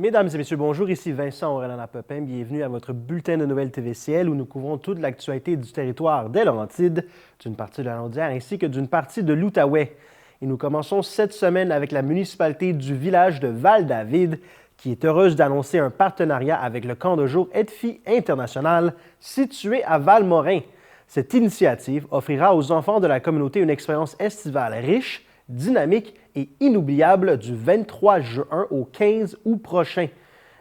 Mesdames et messieurs, bonjour, ici Vincent Aurélien-Lapopin. Bienvenue à votre bulletin de nouvelles TVCL où nous couvrons toute l'actualité du territoire des Laurentides, d'une partie de la Landière ainsi que d'une partie de l'Outaouais. Et nous commençons cette semaine avec la municipalité du village de Val-David qui est heureuse d'annoncer un partenariat avec le camp de jour Edfi International situé à Val-Morin. Cette initiative offrira aux enfants de la communauté une expérience estivale riche, dynamique et inoubliable du 23 juin au 15 août prochain.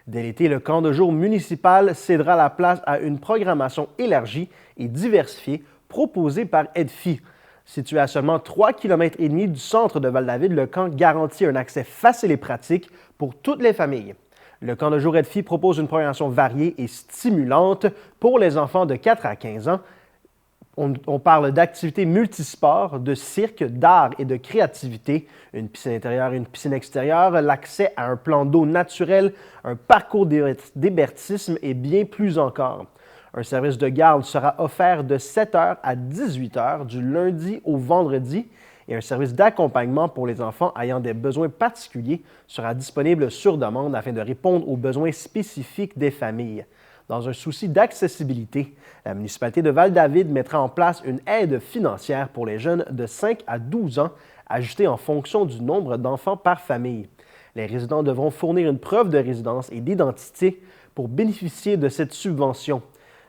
Dès l'été, le camp de jour municipal cédera la place à une programmation élargie et diversifiée proposée par Edfi. Situé à seulement 3,5 km du centre de Val-David, le camp garantit un accès facile et pratique pour toutes les familles. Le camp de jour Edfi propose une programmation variée et stimulante pour les enfants de 4 à 15 ans. On parle d'activités multisports, de cirque, d'art et de créativité, une piscine intérieure et une piscine extérieure, l'accès à un plan d'eau naturel, un parcours d'hébertisme et bien plus encore. Un service de garde sera offert de 7h à 18h du lundi au vendredi et un service d'accompagnement pour les enfants ayant des besoins particuliers sera disponible sur demande afin de répondre aux besoins spécifiques des familles. Dans un souci d'accessibilité, la municipalité de Val-David mettra en place une aide financière pour les jeunes de 5 à 12 ans, ajustée en fonction du nombre d'enfants par famille. Les résidents devront fournir une preuve de résidence et d'identité pour bénéficier de cette subvention.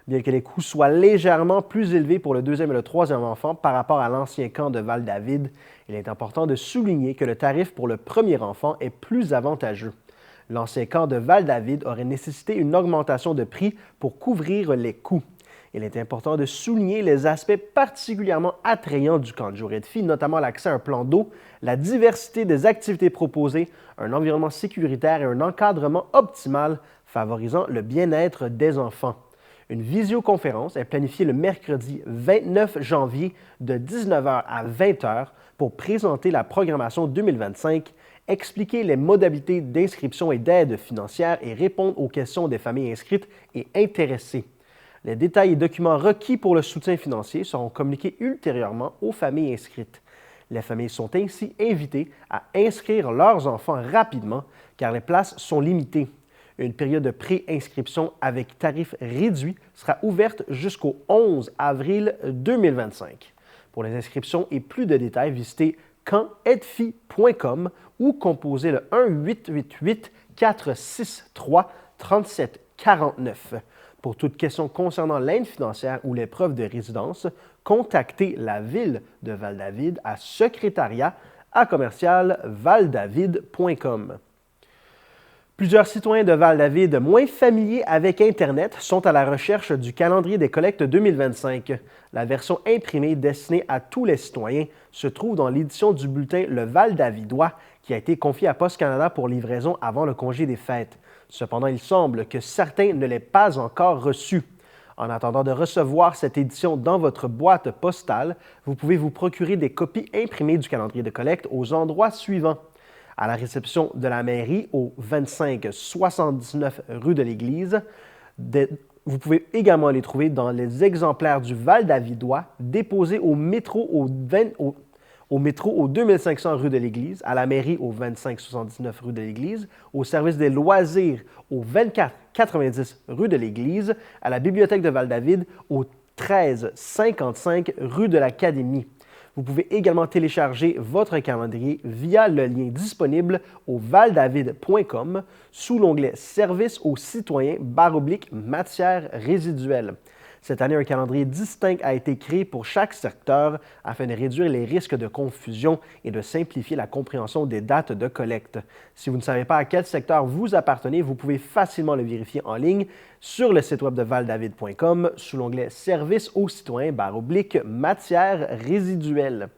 Bien que les coûts soient légèrement plus élevés pour le deuxième et le troisième enfant par rapport à l'ancien camp de Val-David, il est important de souligner que le tarif pour le premier enfant est plus avantageux. L'ancien camp de Val-David aurait nécessité une augmentation de prix pour couvrir les coûts. Il est important de souligner les aspects particulièrement attrayants du camp de jour Edfi, notamment l'accès à un plan d'eau, la diversité des activités proposées, un environnement sécuritaire et un encadrement optimal favorisant le bien-être des enfants. Une visioconférence est planifiée le mercredi 29 janvier de 19h à 20h pour présenter la programmation 2025, expliquer les modalités d'inscription et d'aide financière et répondre aux questions des familles inscrites et intéressées. Les détails et documents requis pour le soutien financier seront communiqués ultérieurement aux familles inscrites. Les familles sont ainsi invitées à inscrire leurs enfants rapidement car les places sont limitées. Une période de pré-inscription avec tarif réduit sera ouverte jusqu'au 11 avril 2025. Pour les inscriptions et plus de détails, visitez campedfi.com ou composez le 1-888-463-3749. Pour toute question concernant l'aide financière ou les preuves de résidence, contactez la Ville de Val-David à secrétariat@valdavid.com. Plusieurs citoyens de Val-David moins familiers avec Internet sont à la recherche du calendrier des collectes 2025. La version imprimée destinée à tous les citoyens se trouve dans l'édition du bulletin Le Val-Davidois qui a été confié à Post Canada pour livraison avant le congé des fêtes. Cependant, il semble que certains ne l'aient pas encore reçu. En attendant de recevoir cette édition dans votre boîte postale, vous pouvez vous procurer des copies imprimées du calendrier de collecte aux endroits suivants. À la réception de la mairie au 2579 rue de l'Église. Vous pouvez également les trouver dans les exemplaires du Val-Davidois déposés au métro au 2500 rue de l'Église, à la mairie au 2579 rue de l'Église, au service des loisirs au 2490 rue de l'Église, à la bibliothèque de Val-David au 1355 rue de l'Académie. Vous pouvez également télécharger votre calendrier via le lien disponible au valdavid.com sous l'onglet Services aux citoyens /matières résiduelles. Cette année, un calendrier distinct a été créé pour chaque secteur afin de réduire les risques de confusion et de simplifier la compréhension des dates de collecte. Si vous ne savez pas à quel secteur vous appartenez, vous pouvez facilement le vérifier en ligne sur le site web de valdavid.com sous l'onglet Services aux citoyens /matières résiduelles.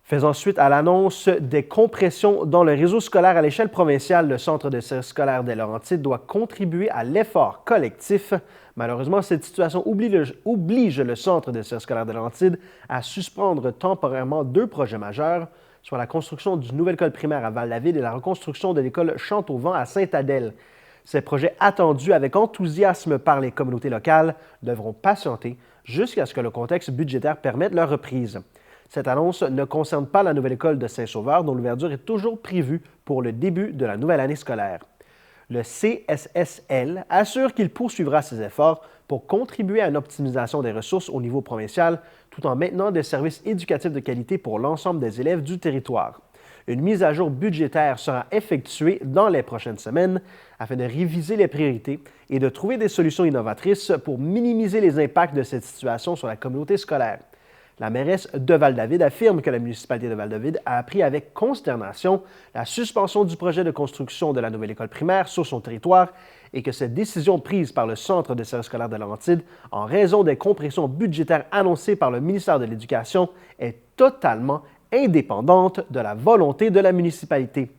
Faisant suite à l'annonce des compressions dans le réseau scolaire à l'échelle provinciale, le Centre de services scolaires des Laurentides doit contribuer à l'effort collectif. Malheureusement, cette situation oblige le Centre de services scolaires des Laurentides à suspendre temporairement 2 projets majeurs, soit la construction d'une nouvelle école primaire à Val-David et la reconstruction de l'école Chante-au-Vent à Sainte-Adèle. Ces projets attendus avec enthousiasme par les communautés locales devront patienter jusqu'à ce que le contexte budgétaire permette leur reprise. Cette annonce ne concerne pas la nouvelle école de Saint-Sauveur, dont l'ouverture est toujours prévue pour le début de la nouvelle année scolaire. Le CSSL assure qu'il poursuivra ses efforts pour contribuer à une optimisation des ressources au niveau provincial tout en maintenant des services éducatifs de qualité pour l'ensemble des élèves du territoire. Une mise à jour budgétaire sera effectuée dans les prochaines semaines afin de réviser les priorités et de trouver des solutions innovatrices pour minimiser les impacts de cette situation sur la communauté scolaire. La mairesse de Val-David affirme que la municipalité de Val-David a appris avec consternation la suspension du projet de construction de la nouvelle école primaire sur son territoire et que cette décision prise par le Centre de services scolaires de Laurentides en raison des compressions budgétaires annoncées par le ministère de l'Éducation est totalement indépendante de la volonté de la municipalité.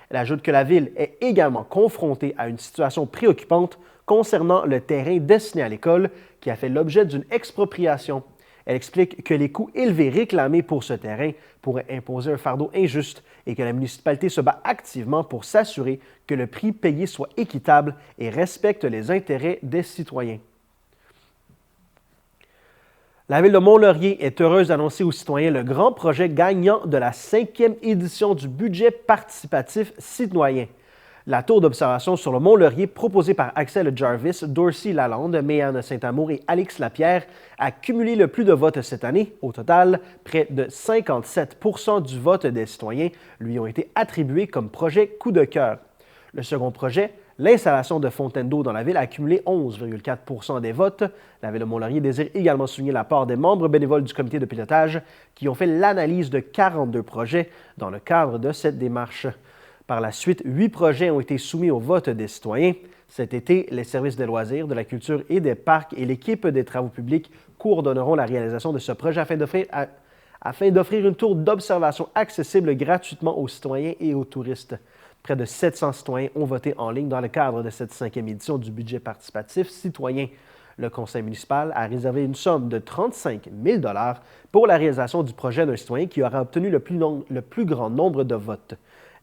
Elle ajoute que la ville est également confrontée à une situation préoccupante concernant le terrain destiné à l'école qui a fait l'objet d'une expropriation. Elle explique que les coûts élevés réclamés pour ce terrain pourraient imposer un fardeau injuste et que la municipalité se bat activement pour s'assurer que le prix payé soit équitable et respecte les intérêts des citoyens. La Ville de Mont-Laurier est heureuse d'annoncer aux citoyens le grand projet gagnant de la 5e édition du budget participatif citoyen. La tour d'observation sur le Mont-Laurier, proposée par Axel Jarvis, Dorsey Lalonde, Méane Saint-Amour et Alix Lapierre, a cumulé le plus de votes cette année. Au total, près de 57 % du vote des citoyens lui ont été attribués comme projet coup de cœur. Le second projet, l'installation de fontaines d'eau dans la ville, a cumulé 11,4 % des votes. La Ville de Mont-Laurier désire également souligner la part des membres bénévoles du comité de pilotage qui ont fait l'analyse de 42 projets dans le cadre de cette démarche. Par la suite, 8 projets ont été soumis au vote des citoyens. Cet été, les services des loisirs, de la culture et des parcs et l'équipe des travaux publics coordonneront la réalisation de ce projet afin d'offrir une tour d'observation accessible gratuitement aux citoyens et aux touristes. Près de 700 citoyens ont voté en ligne dans le cadre de cette 5e édition du budget participatif citoyen. Le conseil municipal a réservé une somme de 35 000 $ pour la réalisation du projet d'un citoyen qui aura obtenu le plus grand nombre de votes.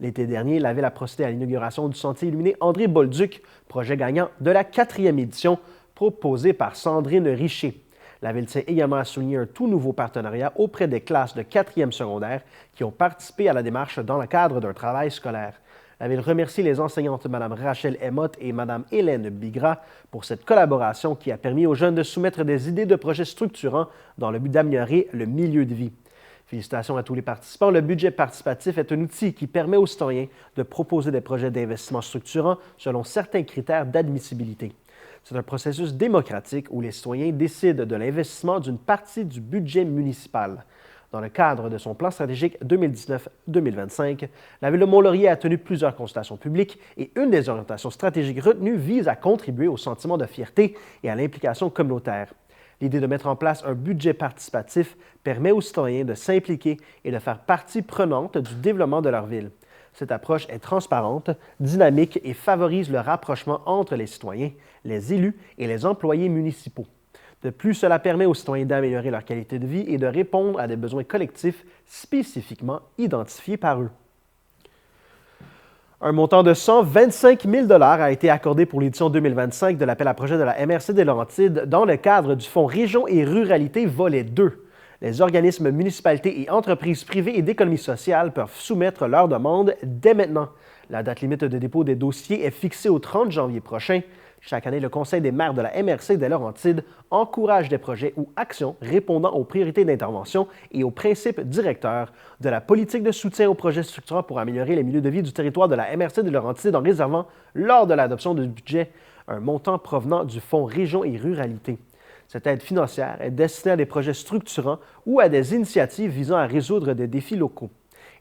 L'été dernier, la Ville a procédé à l'inauguration du sentier illuminé André Bolduc, projet gagnant de la 4e édition, proposé par Sandrine Richer. La Ville tient également à souligner un tout nouveau partenariat auprès des classes de 4e secondaire qui ont participé à la démarche dans le cadre d'un travail scolaire. La Ville remercie les enseignantes Mme Rachel Emotte et Mme Hélène Bigra pour cette collaboration qui a permis aux jeunes de soumettre des idées de projets structurants dans le but d'améliorer le milieu de vie. Félicitations à tous les participants. Le budget participatif est un outil qui permet aux citoyens de proposer des projets d'investissement structurants selon certains critères d'admissibilité. C'est un processus démocratique où les citoyens décident de l'investissement d'une partie du budget municipal. Dans le cadre de son plan stratégique 2019-2025, la Ville de Mont-Laurier a tenu plusieurs consultations publiques et une des orientations stratégiques retenues vise à contribuer au sentiment de fierté et à l'implication communautaire. L'idée de mettre en place un budget participatif permet aux citoyens de s'impliquer et de faire partie prenante du développement de leur ville. Cette approche est transparente, dynamique et favorise le rapprochement entre les citoyens, les élus et les employés municipaux. De plus, cela permet aux citoyens d'améliorer leur qualité de vie et de répondre à des besoins collectifs spécifiquement identifiés par eux. Un montant de 125 000 $ a été accordé pour l'édition 2025 de l'appel à projet de la MRC des Laurentides dans le cadre du Fonds Région et Ruralité volet 2. Les organismes, municipalités et entreprises privées et d'économie sociale peuvent soumettre leurs demandes dès maintenant. La date limite de dépôt des dossiers est fixée au 30 janvier prochain. Chaque année, le Conseil des maires de la MRC des Laurentides encourage des projets ou actions répondant aux priorités d'intervention et aux principes directeurs de la politique de soutien aux projets structurants pour améliorer les milieux de vie du territoire de la MRC des Laurentides en réservant, lors de l'adoption du budget, un montant provenant du Fonds Région et Ruralité. Cette aide financière est destinée à des projets structurants ou à des initiatives visant à résoudre des défis locaux.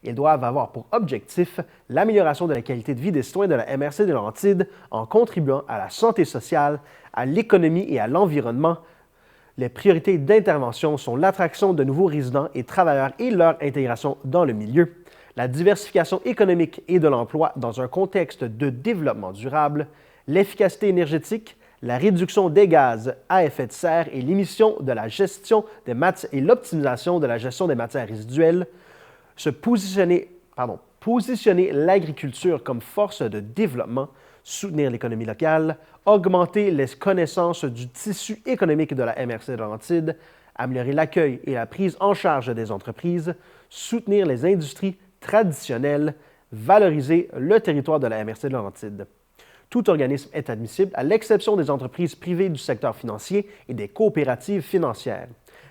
Ils doivent avoir pour objectif l'amélioration de la qualité de vie des citoyens de la MRC des Laurentides en contribuant à la santé sociale, à l'économie et à l'environnement. Les priorités d'intervention sont l'attraction de nouveaux résidents et travailleurs et leur intégration dans le milieu, la diversification économique et de l'emploi dans un contexte de développement durable, l'efficacité énergétique, la réduction des gaz à effet de serre et l'émission de la gestion des matières et l'optimisation de la gestion des matières résiduelles, positionner l'agriculture comme force de développement, soutenir l'économie locale, augmenter les connaissances du tissu économique de la MRC de Laurentides, améliorer l'accueil et la prise en charge des entreprises, soutenir les industries traditionnelles, valoriser le territoire de la MRC de Laurentides. Tout organisme est admissible, à l'exception des entreprises privées du secteur financier et des coopératives financières.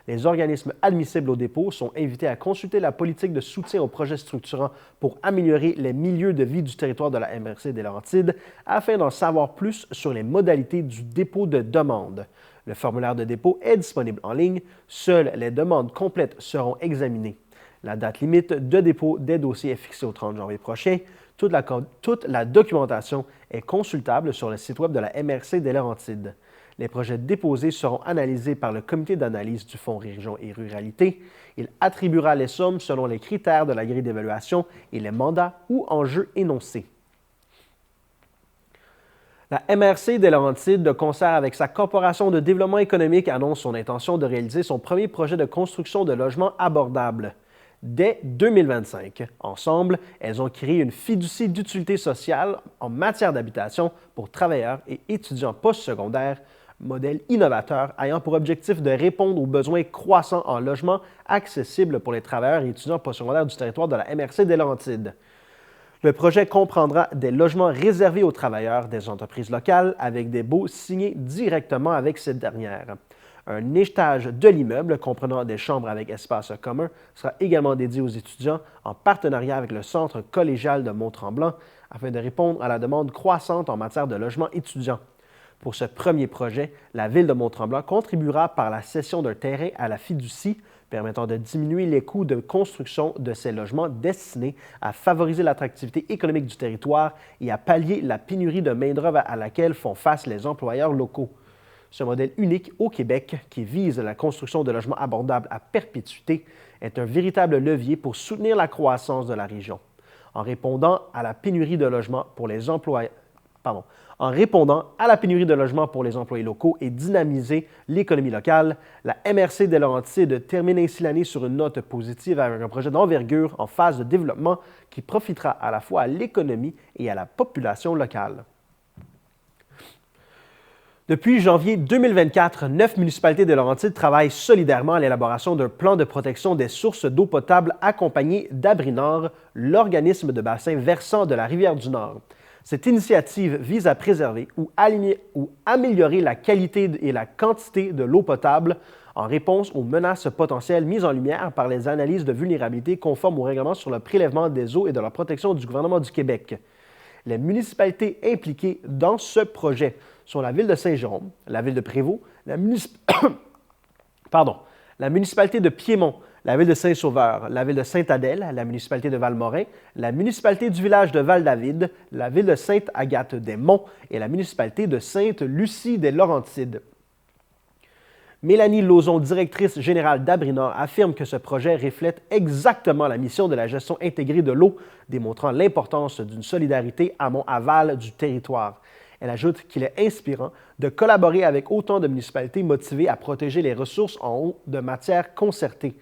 Les organismes admissibles au dépôt sont invités à consulter la politique de soutien aux projets structurants pour améliorer les milieux de vie du territoire de la MRC des Laurentides afin d'en savoir plus sur les modalités du dépôt de demande. Le formulaire de dépôt est disponible en ligne. Seules les demandes complètes seront examinées. La date limite de dépôt des dossiers est fixée au 30 janvier prochain. Toute la documentation est consultable sur le site web de la MRC des Laurentides. Les projets déposés seront analysés par le comité d'analyse du Fonds Région et Ruralité. Il attribuera les sommes selon les critères de la grille d'évaluation et les mandats ou enjeux énoncés. La MRC des Laurentides, de concert avec sa Corporation de développement économique, annonce son intention de réaliser son premier projet de construction de logements abordables. Dès 2025, ensemble, elles ont créé une fiducie d'utilité sociale en matière d'habitation pour travailleurs et étudiants postsecondaires, modèle innovateur ayant pour objectif de répondre aux besoins croissants en logements accessibles pour les travailleurs et étudiants postsecondaires du territoire de la MRC des Laurentides. Le projet comprendra des logements réservés aux travailleurs des entreprises locales avec des baux signés directement avec cette dernière. Un étage de l'immeuble comprenant des chambres avec espace commun sera également dédié aux étudiants en partenariat avec le Centre collégial de Mont-Tremblant afin de répondre à la demande croissante en matière de logement étudiant. Pour ce premier projet, la Ville de Mont-Tremblant contribuera par la cession d'un terrain à la fiducie permettant de diminuer les coûts de construction de ces logements destinés à favoriser l'attractivité économique du territoire et à pallier la pénurie de main-d'œuvre à laquelle font face les employeurs locaux. Ce modèle unique au Québec, qui vise la construction de logements abordables à perpétuité, est un véritable levier pour soutenir la croissance de la région. En répondant à la pénurie de logements pour les employés locaux et dynamiser l'économie locale, la MRC des Laurentides termine ainsi l'année sur une note positive avec un projet d'envergure en phase de développement qui profitera à la fois à l'économie et à la population locale. Depuis janvier 2024, 9 municipalités de Laurentides travaillent solidairement à l'élaboration d'un plan de protection des sources d'eau potable accompagné d'Abri-Nord, l'organisme de bassin versant de la Rivière-du-Nord. Cette initiative vise à préserver ou améliorer la qualité et la quantité de l'eau potable en réponse aux menaces potentielles mises en lumière par les analyses de vulnérabilité conformes au règlement sur le prélèvement des eaux et de la protection du gouvernement du Québec. Les municipalités impliquées dans ce projet sont la Ville de Saint-Jérôme, la Ville de Prévost, la municipalité de Piémont, la Ville de Saint-Sauveur, la Ville de Sainte-Adèle, la municipalité de Valmorin, la municipalité du village de Val-David, la Ville de Sainte-Agathe-des-Monts et la municipalité de Sainte-Lucie-des-Laurentides. Mélanie Lauzon, directrice générale d'Abri-Nord, affirme que ce projet reflète exactement la mission de la gestion intégrée de l'eau, démontrant l'importance d'une solidarité amont-aval du territoire. Elle ajoute qu'il est inspirant de collaborer avec autant de municipalités motivées à protéger les ressources en eau de matière concertée.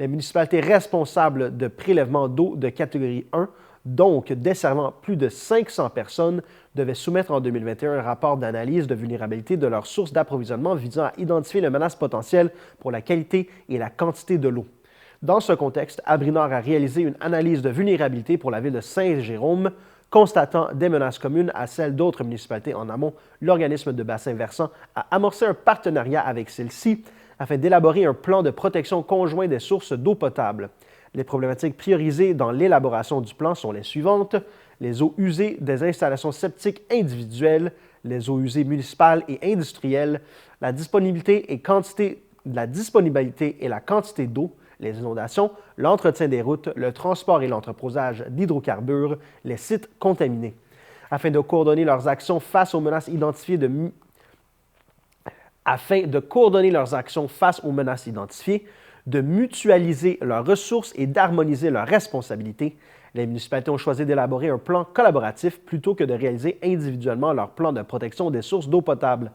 Les municipalités responsables de prélèvement d'eau de catégorie 1, donc desservant plus de 500 personnes, devaient soumettre en 2021 un rapport d'analyse de vulnérabilité de leurs sources d'approvisionnement visant à identifier les menaces potentielles pour la qualité et la quantité de l'eau. Dans ce contexte, Abri-Nord a réalisé une analyse de vulnérabilité pour la ville de Saint-Jérôme, constatant des menaces communes à celles d'autres municipalités en amont. L'organisme de bassin versant a amorcé un partenariat avec celle-ci afin d'élaborer un plan de protection conjoint des sources d'eau potable. Les problématiques priorisées dans l'élaboration du plan sont les suivantes: les eaux usées des installations septiques individuelles, les eaux usées municipales et industrielles, la disponibilité et la quantité d'eau, les inondations, l'entretien des routes, le transport et l'entreposage d'hydrocarbures, les sites contaminés. Afin de coordonner leurs actions face aux menaces identifiées, de mutualiser leurs ressources et d'harmoniser leurs responsabilités, les municipalités ont choisi d'élaborer un plan collaboratif plutôt que de réaliser individuellement leur plan de protection des sources d'eau potable.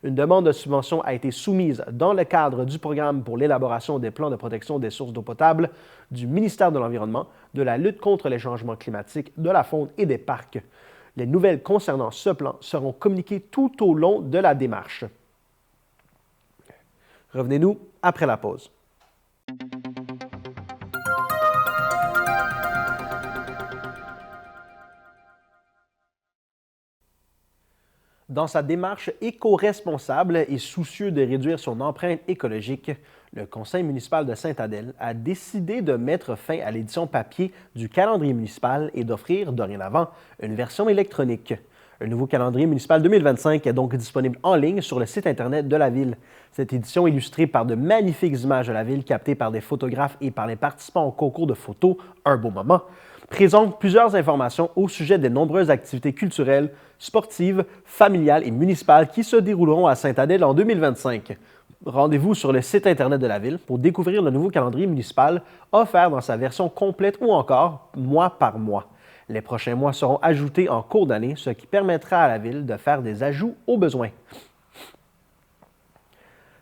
Une demande de subvention a été soumise dans le cadre du programme pour l'élaboration des plans de protection des sources d'eau potable du ministère de l'Environnement, de la lutte contre les changements climatiques, de la faune et des parcs. Les nouvelles concernant ce plan seront communiquées tout au long de la démarche. Revenez-nous après la pause. Dans sa démarche éco-responsable et soucieux de réduire son empreinte écologique, le Conseil municipal de Sainte-Adèle a décidé de mettre fin à l'édition papier du calendrier municipal et d'offrir dorénavant une version électronique. Un nouveau calendrier municipal 2025 est donc disponible en ligne sur le site Internet de la Ville. Cette édition, illustrée par de magnifiques images de la Ville captées par des photographes et par les participants au concours de photos Un beau moment, présente plusieurs informations au sujet des nombreuses activités culturelles, sportives, familiales et municipales qui se dérouleront à Sainte-Adèle en 2025. Rendez-vous sur le site Internet de la Ville pour découvrir le nouveau calendrier municipal offert dans sa version complète ou encore mois par mois. Les prochains mois seront ajoutés en cours d'année, ce qui permettra à la Ville de faire des ajouts au besoin.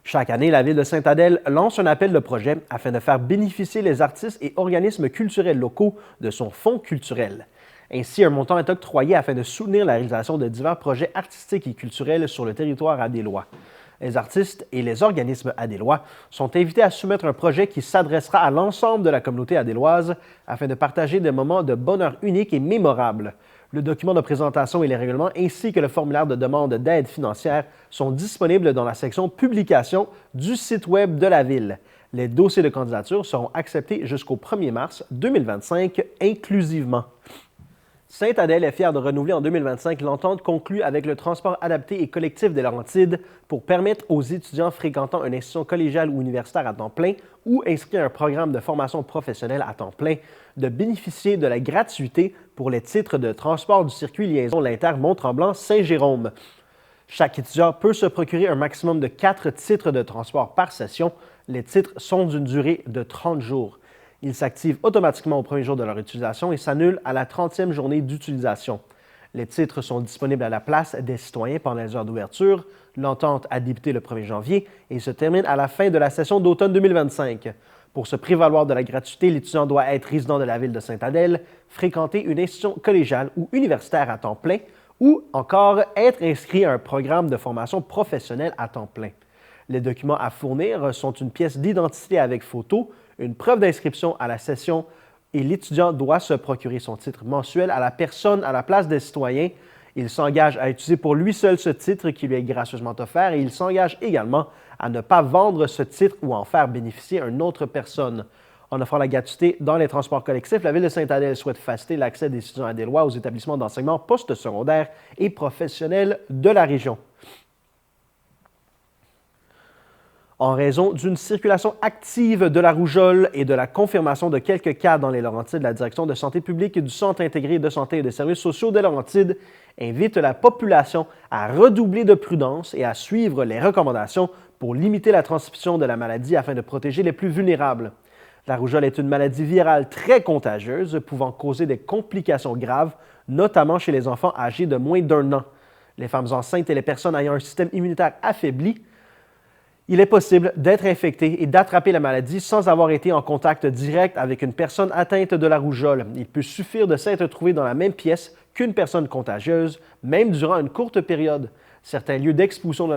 Chaque année, la Ville de Sainte-Adèle lance un appel de projet afin de faire bénéficier les artistes et organismes culturels locaux de son fonds culturel. Ainsi, un montant est octroyé afin de soutenir la réalisation de divers projets artistiques et culturels sur le territoire adélois. Les artistes et les organismes adélois sont invités à soumettre un projet qui s'adressera à l'ensemble de la communauté adéloise afin de partager des moments de bonheur uniques et mémorables. Le document de présentation et les règlements ainsi que le formulaire de demande d'aide financière sont disponibles dans la section Publications du site Web de la Ville. Les dossiers de candidature seront acceptés jusqu'au 1er mars 2025 inclusivement. Sainte-Adèle est fière de renouveler en 2025 l'entente conclue avec le transport adapté et collectif des Laurentides pour permettre aux étudiants fréquentant une institution collégiale ou universitaire à temps plein ou inscrits à un programme de formation professionnelle à temps plein de bénéficier de la gratuité pour les titres de transport du circuit liaison l'Inter Mont-Tremblant-Saint-Jérôme. Chaque étudiant peut se procurer un maximum de 4 titres de transport par session. Les titres sont d'une durée de 30 jours. Ils s'activent automatiquement au premier jour de leur utilisation et s'annulent à la 30e journée d'utilisation. Les titres sont disponibles à la place des citoyens pendant les heures d'ouverture. L'entente a débuté le 1er janvier et se termine à la fin de la session d'automne 2025. Pour se prévaloir de la gratuité, l'étudiant doit être résident de la Ville de Sainte-Adèle, fréquenter une institution collégiale ou universitaire à temps plein ou encore être inscrit à un programme de formation professionnelle à temps plein. Les documents à fournir sont une pièce d'identité avec photo, une preuve d'inscription à la session et l'étudiant doit se procurer son titre mensuel à la personne à la place des citoyens. Il s'engage à utiliser pour lui seul ce titre qui lui est gracieusement offert et il s'engage également à ne pas vendre ce titre ou en faire bénéficier une autre personne. En offrant la gratuité dans les transports collectifs, la Ville de Sainte-Adèle souhaite faciliter l'accès des étudiants adélois aux établissements d'enseignement postsecondaire et professionnels de la région. En raison d'une circulation active de la rougeole et de la confirmation de quelques cas dans les Laurentides, la Direction de santé publique du Centre intégré de santé et de services sociaux des Laurentides invite la population à redoubler de prudence et à suivre les recommandations pour limiter la transmission de la maladie afin de protéger les plus vulnérables. La rougeole est une maladie virale très contagieuse pouvant causer des complications graves, notamment chez les enfants âgés de moins d'1 an. Les femmes enceintes et les personnes ayant un système immunitaire affaibli. Il est possible d'être infecté et d'attraper la maladie sans avoir été en contact direct avec une personne atteinte de la rougeole. Il peut suffire de s'être trouvé dans la même pièce qu'une personne contagieuse, même durant une courte période. Certains lieux d'exposition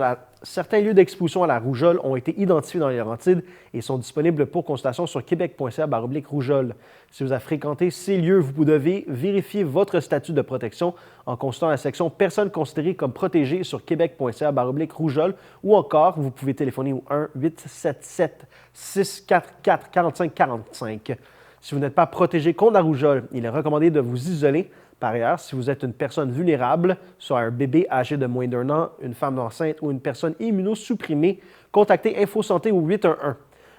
à la rougeole ont été identifiés dans les Laurentides et sont disponibles pour consultation sur québec.ca/rougeole. Si vous avez fréquenté ces lieux, vous devez vérifier votre statut de protection en consultant la section « Personnes considérées comme protégées » sur québec.ca/rougeole ou encore, vous pouvez téléphoner au 1-877-644-4545. Si vous n'êtes pas protégé contre la rougeole, il est recommandé de vous isoler. Par ailleurs, si vous êtes une personne vulnérable, soit un bébé âgé de moins d'1 an, une femme enceinte ou une personne immunosupprimée, contactez InfoSanté au 811.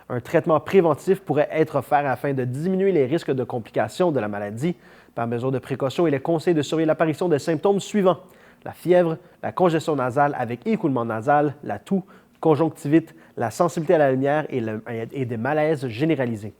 Un traitement préventif pourrait être offert afin de diminuer les risques de complications de la maladie. Par mesure de précaution, il est conseillé de surveiller l'apparition des symptômes suivants: la fièvre, la congestion nasale avec écoulement nasal, la toux, conjonctivite, la sensibilité à la lumière et des malaises généralisés.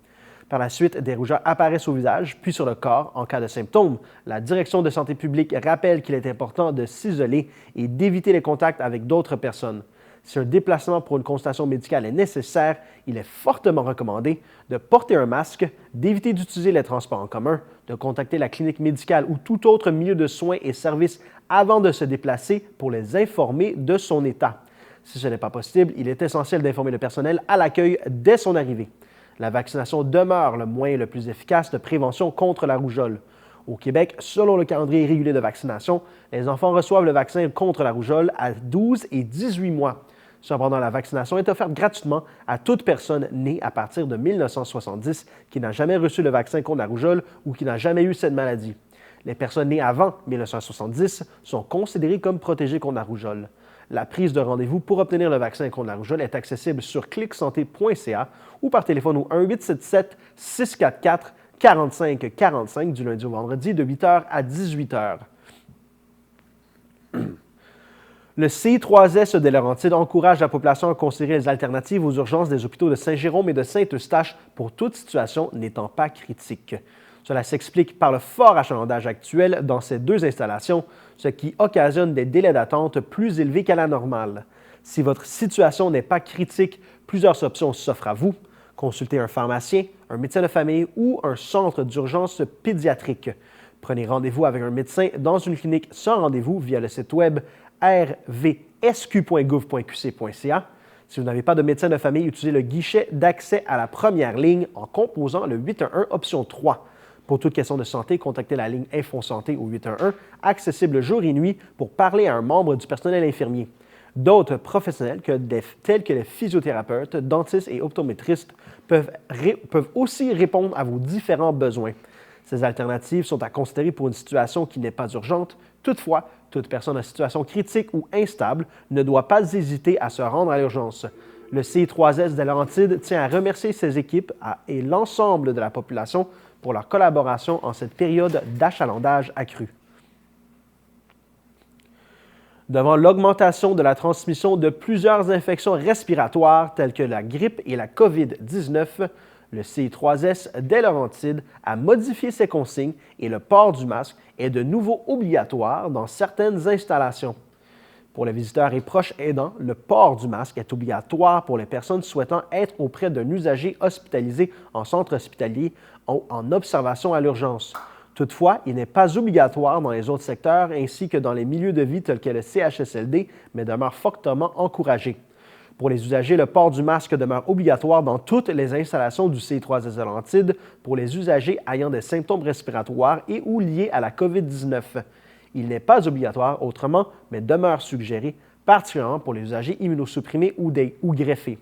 Par la suite, des rougeurs apparaissent au visage, puis sur le corps. En cas de symptômes, la Direction de santé publique rappelle qu'il est important de s'isoler et d'éviter les contacts avec d'autres personnes. Si un déplacement pour une consultation médicale est nécessaire, il est fortement recommandé de porter un masque, d'éviter d'utiliser les transports en commun, de contacter la clinique médicale ou tout autre milieu de soins et services avant de se déplacer pour les informer de son état. Si ce n'est pas possible, il est essentiel d'informer le personnel à l'accueil dès son arrivée. La vaccination demeure le moyen le plus efficace de prévention contre la rougeole. Au Québec, selon le calendrier régulier de vaccination, les enfants reçoivent le vaccin contre la rougeole à 12 et 18 mois. Cependant, la vaccination est offerte gratuitement à toute personne née à partir de 1970 qui n'a jamais reçu le vaccin contre la rougeole ou qui n'a jamais eu cette maladie. Les personnes nées avant 1970 sont considérées comme protégées contre la rougeole. La prise de rendez-vous pour obtenir le vaccin contre la rougeole est accessible sur clicsanté.ca ou par téléphone au 1-877-644-4545 du lundi au vendredi de 8h à 18h. Le CI3S des Laurentides encourage la population à considérer les alternatives aux urgences des hôpitaux de Saint-Jérôme et de Saint-Eustache pour toute situation n'étant pas critique. Cela s'explique par le fort achalandage actuel dans ces deux installations, ce qui occasionne des délais d'attente plus élevés qu'à la normale. Si votre situation n'est pas critique, plusieurs options s'offrent à vous. Consultez un pharmacien, un médecin de famille ou un centre d'urgence pédiatrique. Prenez rendez-vous avec un médecin dans une clinique sans rendez-vous via le site web rvsq.gouv.qc.ca. Si vous n'avez pas de médecin de famille, utilisez le guichet d'accès à la première ligne en composant le 811 option 3. Pour toute question de santé, contactez la ligne InfoSanté au 811, accessible jour et nuit pour parler à un membre du personnel infirmier. D'autres professionnels tels que les physiothérapeutes, dentistes et optométristes peuvent aussi répondre à vos différents besoins. Ces alternatives sont à considérer pour une situation qui n'est pas urgente. Toutefois, toute personne en situation critique ou instable ne doit pas hésiter à se rendre à l'urgence. Le CI3S des Laurentides tient à remercier ses équipes et l'ensemble de la population pour leur collaboration en cette période d'achalandage accru. Devant l'augmentation de la transmission de plusieurs infections respiratoires telles que la grippe et la COVID-19, le CI3S des Laurentides a modifié ses consignes et le port du masque est de nouveau obligatoire dans certaines installations. Pour les visiteurs et proches aidants, le port du masque est obligatoire pour les personnes souhaitant être auprès d'un usager hospitalisé en centre hospitalier ou en observation à l'urgence. Toutefois, il n'est pas obligatoire dans les autres secteurs ainsi que dans les milieux de vie tels que le CHSLD, mais demeure fortement encouragé. Pour les usagers, le port du masque demeure obligatoire dans toutes les installations du CI3S des Laurentides pour les usagers ayant des symptômes respiratoires et ou liés à la COVID-19. Il n'est pas obligatoire autrement, mais demeure suggéré, particulièrement pour les usagers immunosupprimés ou greffés.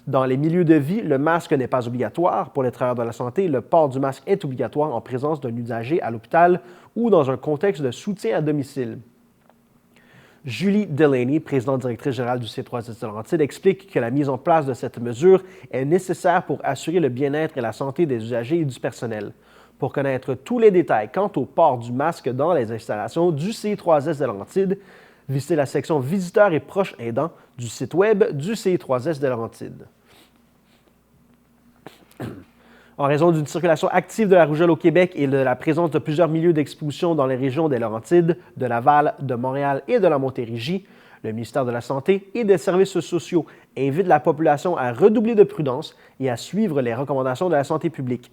Dans les milieux de vie, le masque n'est pas obligatoire. Pour les travailleurs de la santé, le port du masque est obligatoire en présence d'un usager à l'hôpital ou dans un contexte de soutien à domicile. Julie Delaney, présidente directrice générale du CI3S des Laurentides, explique que la mise en place de cette mesure est nécessaire pour assurer le bien-être et la santé des usagers et du personnel. Pour connaître tous les détails quant au port du masque dans les installations du CI3S des Laurentides, visitez la section Visiteurs et proches aidants du site web du CI3S des Laurentides. En raison d'une circulation active de la rougeole au Québec et de la présence de plusieurs milieux d'exposition dans les régions des Laurentides, de Laval, de Montréal et de la Montérégie, le ministère de la Santé et des Services sociaux invite la population à redoubler de prudence et à suivre les recommandations de la santé publique.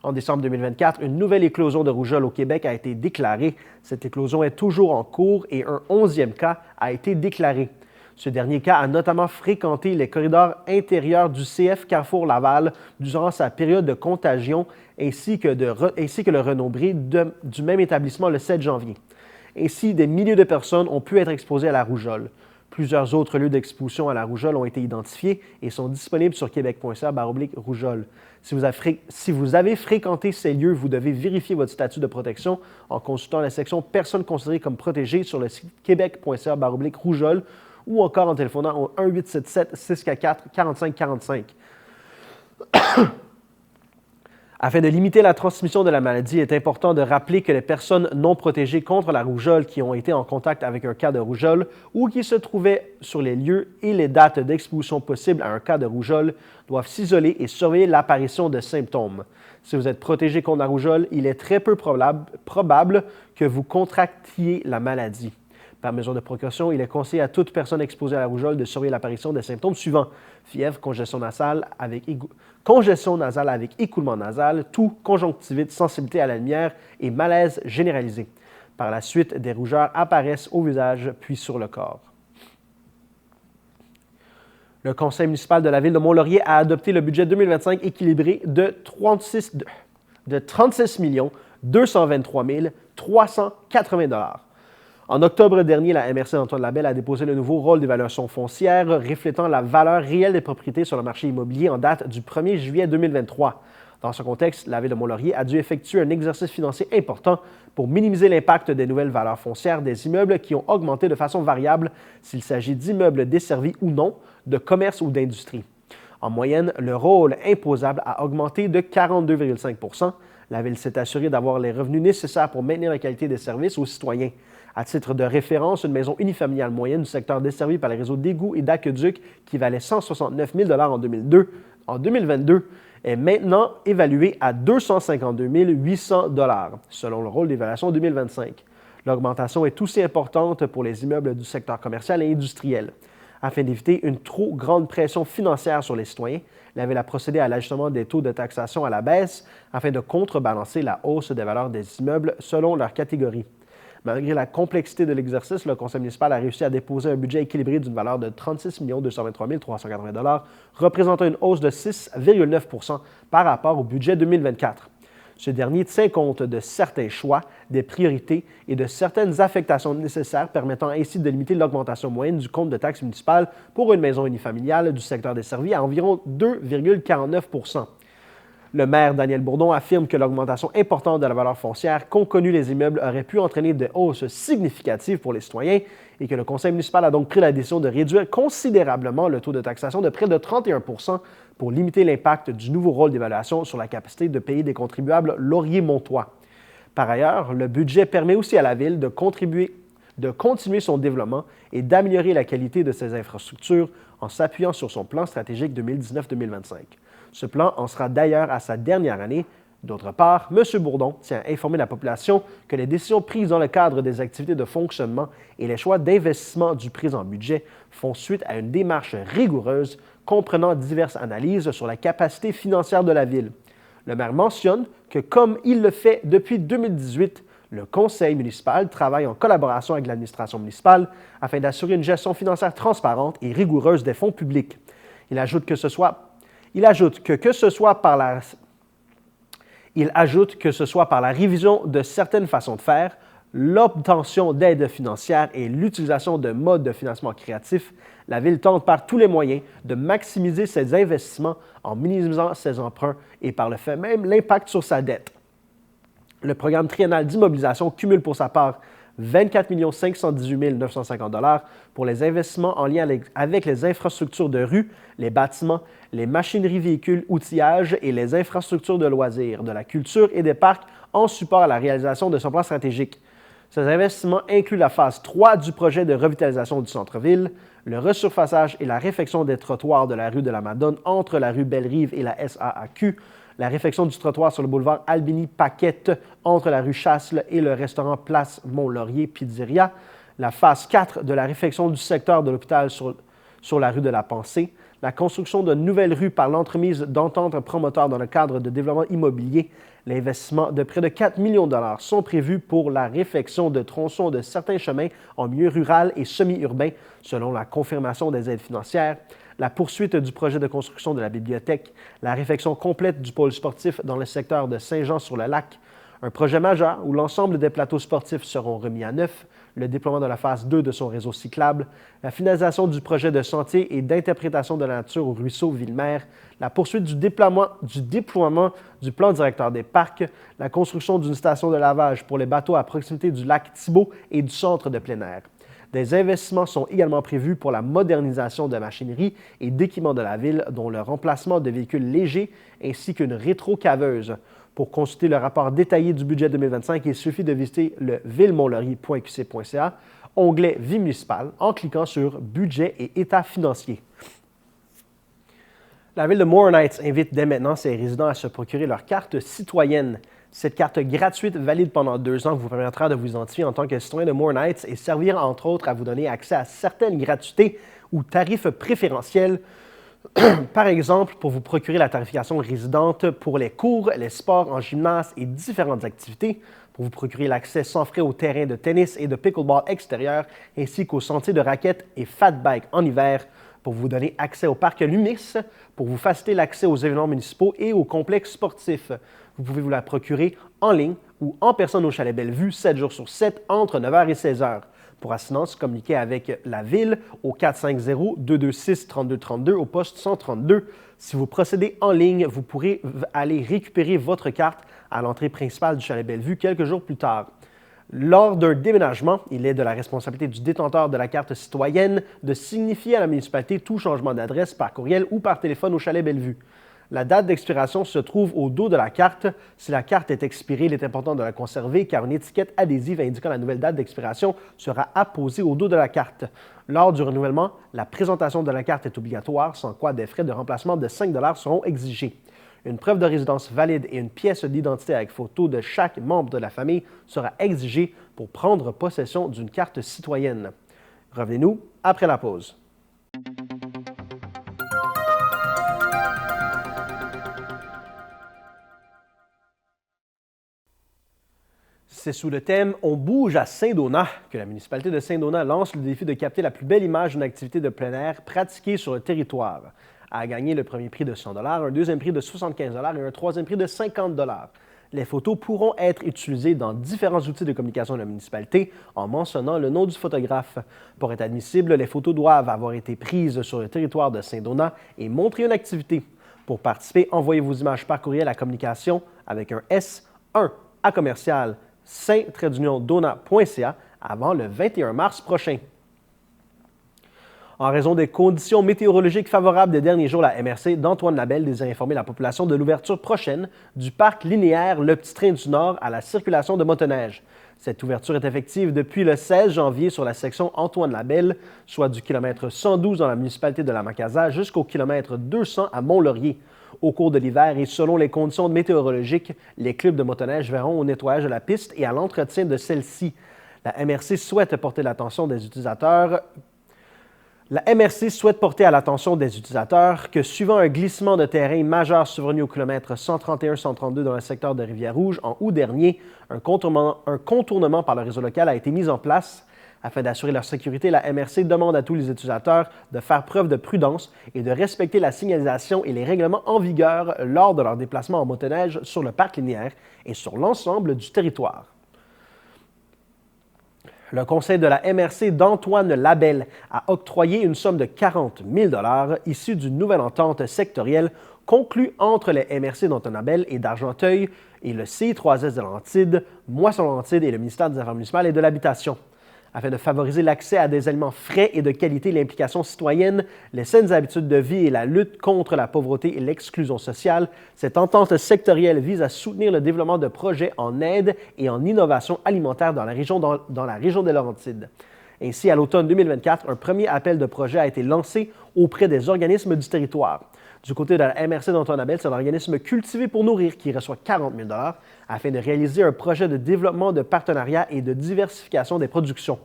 En décembre 2024, une nouvelle éclosion de rougeole au Québec a été déclarée. Cette éclosion est toujours en cours et un 11e cas a été déclaré. Ce dernier cas a notamment fréquenté les corridors intérieurs du CF Carrefour Laval durant sa période de contagion ainsi que le renombré du même établissement le 7 janvier. Ainsi, des milliers de personnes ont pu être exposées à la rougeole. Plusieurs autres lieux d'exposition à la rougeole ont été identifiés et sont disponibles sur québec.ca/rougeole. Si vous avez fréquenté ces lieux, vous devez vérifier votre statut de protection en consultant la section « Personnes considérées comme protégées » sur le site québec.ca/rougeole ou encore en téléphonant au 1-877-644-4545. Afin de limiter la transmission de la maladie, il est important de rappeler que les personnes non protégées contre la rougeole qui ont été en contact avec un cas de rougeole ou qui se trouvaient sur les lieux et les dates d'exposition possibles à un cas de rougeole doivent s'isoler et surveiller l'apparition de symptômes. Si vous êtes protégé contre la rougeole, il est très peu probable que vous contractiez la maladie. Par mesure de précaution, il est conseillé à toute personne exposée à la rougeole de surveiller l'apparition des symptômes suivants: fièvre, congestion nasale avec écoulement nasal, toux, conjonctivite, sensibilité à la lumière et malaise généralisé. Par la suite, des rougeurs apparaissent au visage puis sur le corps. Le conseil municipal de la ville de Mont-Laurier a adopté le budget 2025 équilibré de 36 223 380 $. En octobre dernier, la MRC d'Antoine Labelle a déposé le nouveau rôle d'évaluation foncière reflétant la valeur réelle des propriétés sur le marché immobilier en date du 1er juillet 2023. Dans ce contexte, la Ville de Mont-Laurier a dû effectuer un exercice financier important pour minimiser l'impact des nouvelles valeurs foncières des immeubles qui ont augmenté de façon variable s'il s'agit d'immeubles desservis ou non, de commerce ou d'industrie. En moyenne, le rôle imposable a augmenté de 42,5 %. La Ville s'est assurée d'avoir les revenus nécessaires pour maintenir la qualité des services aux citoyens. À titre de référence, une maison unifamiliale moyenne du secteur desservi par les réseaux d'égouts et d'aqueducs qui valait 169 000 $ en 2022 est maintenant évaluée à 252 800 $, selon le rôle d'évaluation 2025. L'augmentation est aussi importante pour les immeubles du secteur commercial et industriel. Afin d'éviter une trop grande pression financière sur les citoyens, la Ville a procédé à l'ajustement des taux de taxation à la baisse afin de contrebalancer la hausse des valeurs des immeubles selon leur catégorie. Malgré la complexité de l'exercice, le conseil municipal a réussi à déposer un budget équilibré d'une valeur de 36 223 380 $, représentant une hausse de 6,9 % par rapport au budget 2024. Ce dernier tient compte de certains choix, des priorités et de certaines affectations nécessaires permettant ainsi de limiter l'augmentation moyenne du compte de taxes municipales pour une maison unifamiliale du secteur desservi à environ 2,49 %. Le maire Daniel Bourdon affirme que l'augmentation importante de la valeur foncière qu'ont connue les immeubles aurait pu entraîner des hausses significatives pour les citoyens et que le conseil municipal a donc pris la décision de réduire considérablement le taux de taxation de près de 31 % pour limiter l'impact du nouveau rôle d'évaluation sur la capacité de payer des contribuables laurier-montois. Par ailleurs, le budget permet aussi à la Ville de continuer son développement et d'améliorer la qualité de ses infrastructures en s'appuyant sur son plan stratégique 2019-2025. Ce plan en sera d'ailleurs à sa dernière année. D'autre part, M. Bourdon tient à informer la population que les décisions prises dans le cadre des activités de fonctionnement et les choix d'investissement du présent budget font suite à une démarche rigoureuse comprenant diverses analyses sur la capacité financière de la Ville. Le maire mentionne que, comme il le fait depuis 2018, le conseil municipal travaille en collaboration avec l'administration municipale afin d'assurer une gestion financière transparente et rigoureuse des fonds publics. Il ajoute que ce soit par la révision de certaines façons de faire, l'obtention d'aides financières et l'utilisation de modes de financement créatifs, la Ville tente par tous les moyens de maximiser ses investissements en minimisant ses emprunts et par le fait même l'impact sur sa dette. Le programme triennal d'immobilisation cumule pour sa part 24 518 950 $ pour les investissements en lien avec les infrastructures de rue, les bâtiments, les machineries véhicules, outillages et les infrastructures de loisirs, de la culture et des parcs en support à la réalisation de son plan stratégique. Ces investissements incluent la phase 3 du projet de revitalisation du centre-ville, le resurfaçage et la réfection des trottoirs de la rue de la Madone entre la rue Belle-Rive et la SAAQ, la réfection du trottoir sur le boulevard Albini-Paquette entre la rue Chasles et le restaurant Place Mont-Laurier Pizzeria, la phase 4 de la réfection du secteur de l'hôpital sur la rue de la Pensée, la construction de nouvelles rues par l'entremise d'ententes promoteurs dans le cadre de développement immobilier. L'investissement de près de 4 millions de dollars sont prévus pour la réfection de tronçons de certains chemins en milieu rural et semi-urbain, selon la confirmation des aides financières, la poursuite du projet de construction de la bibliothèque, la réfection complète du pôle sportif dans le secteur de Saint-Jean-sur-le-Lac, un projet majeur où l'ensemble des plateaux sportifs seront remis à neuf, le déploiement de la phase 2 de son réseau cyclable, la finalisation du projet de sentier et d'interprétation de la nature au ruisseau Ville-Mère, la poursuite du déploiement du plan directeur des parcs, la construction d'une station de lavage pour les bateaux à proximité du lac Thibault et du centre de plein air. Des investissements sont également prévus pour la modernisation de machinerie et d'équipements de la Ville, dont le remplacement de véhicules légers ainsi qu'une rétrocaveuse. Pour consulter le rapport détaillé du budget 2025, il suffit de visiter le villemontlaurie.qc.ca, onglet Vie municipale, en cliquant sur Budget et État financier. La Ville de Morin Heights invite dès maintenant ses résidents à se procurer leur carte citoyenne. Cette carte gratuite, valide pendant 2 ans, vous permettra de vous identifier en tant que citoyen de Morin Heights et servira entre autres à vous donner accès à certaines gratuités ou tarifs préférentiels. Par exemple, pour vous procurer la tarification résidente pour les cours, les sports en gymnase et différentes activités, pour vous procurer l'accès sans frais aux terrains de tennis et de pickleball extérieur, ainsi qu'aux sentiers de raquettes et fat bike en hiver, pour vous donner accès au parc Lumis, pour vous faciliter l'accès aux événements municipaux et aux complexes sportifs. Vous pouvez vous la procurer en ligne ou en personne au Chalet Bellevue 7 jours sur 7 entre 9h et 16h. Pour assistance, communiquez avec la Ville au 450-226-3232 au poste 132. Si vous procédez en ligne, vous pourrez aller récupérer votre carte à l'entrée principale du Chalet Bellevue quelques jours plus tard. Lors d'un déménagement, il est de la responsabilité du détenteur de la carte citoyenne de signifier à la municipalité tout changement d'adresse par courriel ou par téléphone au Chalet Bellevue. La date d'expiration se trouve au dos de la carte. Si la carte est expirée, il est important de la conserver car une étiquette adhésive indiquant la nouvelle date d'expiration sera apposée au dos de la carte. Lors du renouvellement, la présentation de la carte est obligatoire, sans quoi des frais de remplacement de 5 $ seront exigés. Une preuve de résidence valide et une pièce d'identité avec photo de chaque membre de la famille sera exigée pour prendre possession d'une carte citoyenne. Revenez-nous après la pause. C'est sous le thème « On bouge à Saint-Donat » que la municipalité de Saint-Donat lance le défi de capter la plus belle image d'une activité de plein air pratiquée sur le territoire. A gagné le premier prix de 100 $, un deuxième prix de 75 $ et un troisième prix de 50 $. Les photos pourront être utilisées dans différents outils de communication de la municipalité en mentionnant le nom du photographe. Pour être admissibles, les photos doivent avoir été prises sur le territoire de Saint-Donat et montrer une activité. Pour participer, envoyez vos images par courriel à communication avec un S1 à commercial saint-donat.ca avant le 21 mars prochain. En raison des conditions météorologiques favorables des derniers jours, la MRC d'Antoine Labelle désire informer la population de l'ouverture prochaine du parc linéaire Le Petit Train du Nord à la circulation de motoneige. Cette ouverture est effective depuis le 16 janvier sur la section Antoine Labelle, soit du kilomètre 112 dans la municipalité de la Macasa jusqu'au kilomètre 200 à Mont-Laurier. Au cours de l'hiver et selon les conditions météorologiques, les clubs de motoneige verront au nettoyage de la piste et à l'entretien de celle-ci. La MRC souhaite porter à l'attention des utilisateurs que suivant un glissement de terrain majeur survenu au kilomètre 131-132 dans le secteur de Rivière-Rouge en août dernier, un contournement par le réseau local a été mis en place. Afin d'assurer leur sécurité, la MRC demande à tous les utilisateurs de faire preuve de prudence et de respecter la signalisation et les règlements en vigueur lors de leur déplacement en motoneige sur le parc linéaire et sur l'ensemble du territoire. Le conseil de la MRC d'Antoine Labelle a octroyé une somme de 40 000 $ issue d'une nouvelle entente sectorielle conclue entre les MRC d'Antoine Labelle et d'Argenteuil et le CI3S de Lantide, Moisson-Lantide et le ministère des Affaires municipales et de l'Habitation. Afin de favoriser l'accès à des aliments frais et de qualité, l'implication citoyenne, les saines habitudes de vie et la lutte contre la pauvreté et l'exclusion sociale, cette entente sectorielle vise à soutenir le développement de projets en aide et en innovation alimentaire dans la région des Laurentides. Ainsi, à l'automne 2024, un premier appel de projet a été lancé auprès des organismes du territoire. Du côté de la MRC d'Antoine Labelle, c'est l'organisme Cultiver pour nourrir qui reçoit 40 000 $ afin de réaliser un projet de développement de partenariat et de diversification des productions.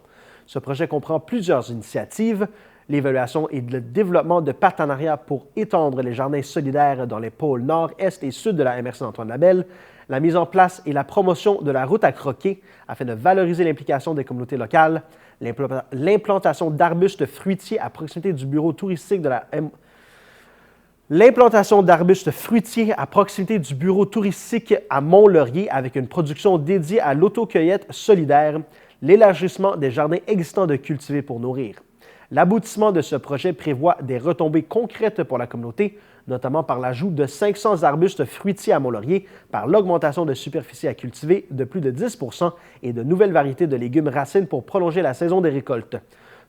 Ce projet comprend plusieurs initiatives, l'évaluation et le développement de partenariats pour étendre les jardins solidaires dans les pôles nord, est et sud de la MRC d'Antoine Labelle, la mise en place et la promotion de la route à croquer afin de valoriser l'implication des communautés locales, l'implantation d'arbustes fruitiers à proximité du bureau touristique de à Mont-Laurier avec une production dédiée à l'autocueillette solidaire, l'élargissement des jardins existants de Cultiver pour nourrir. L'aboutissement de ce projet prévoit des retombées concrètes pour la communauté, notamment par l'ajout de 500 arbustes fruitiers à Mont-Laurier, par l'augmentation de superficie à cultiver de plus de 10 % et de nouvelles variétés de légumes racines pour prolonger la saison des récoltes.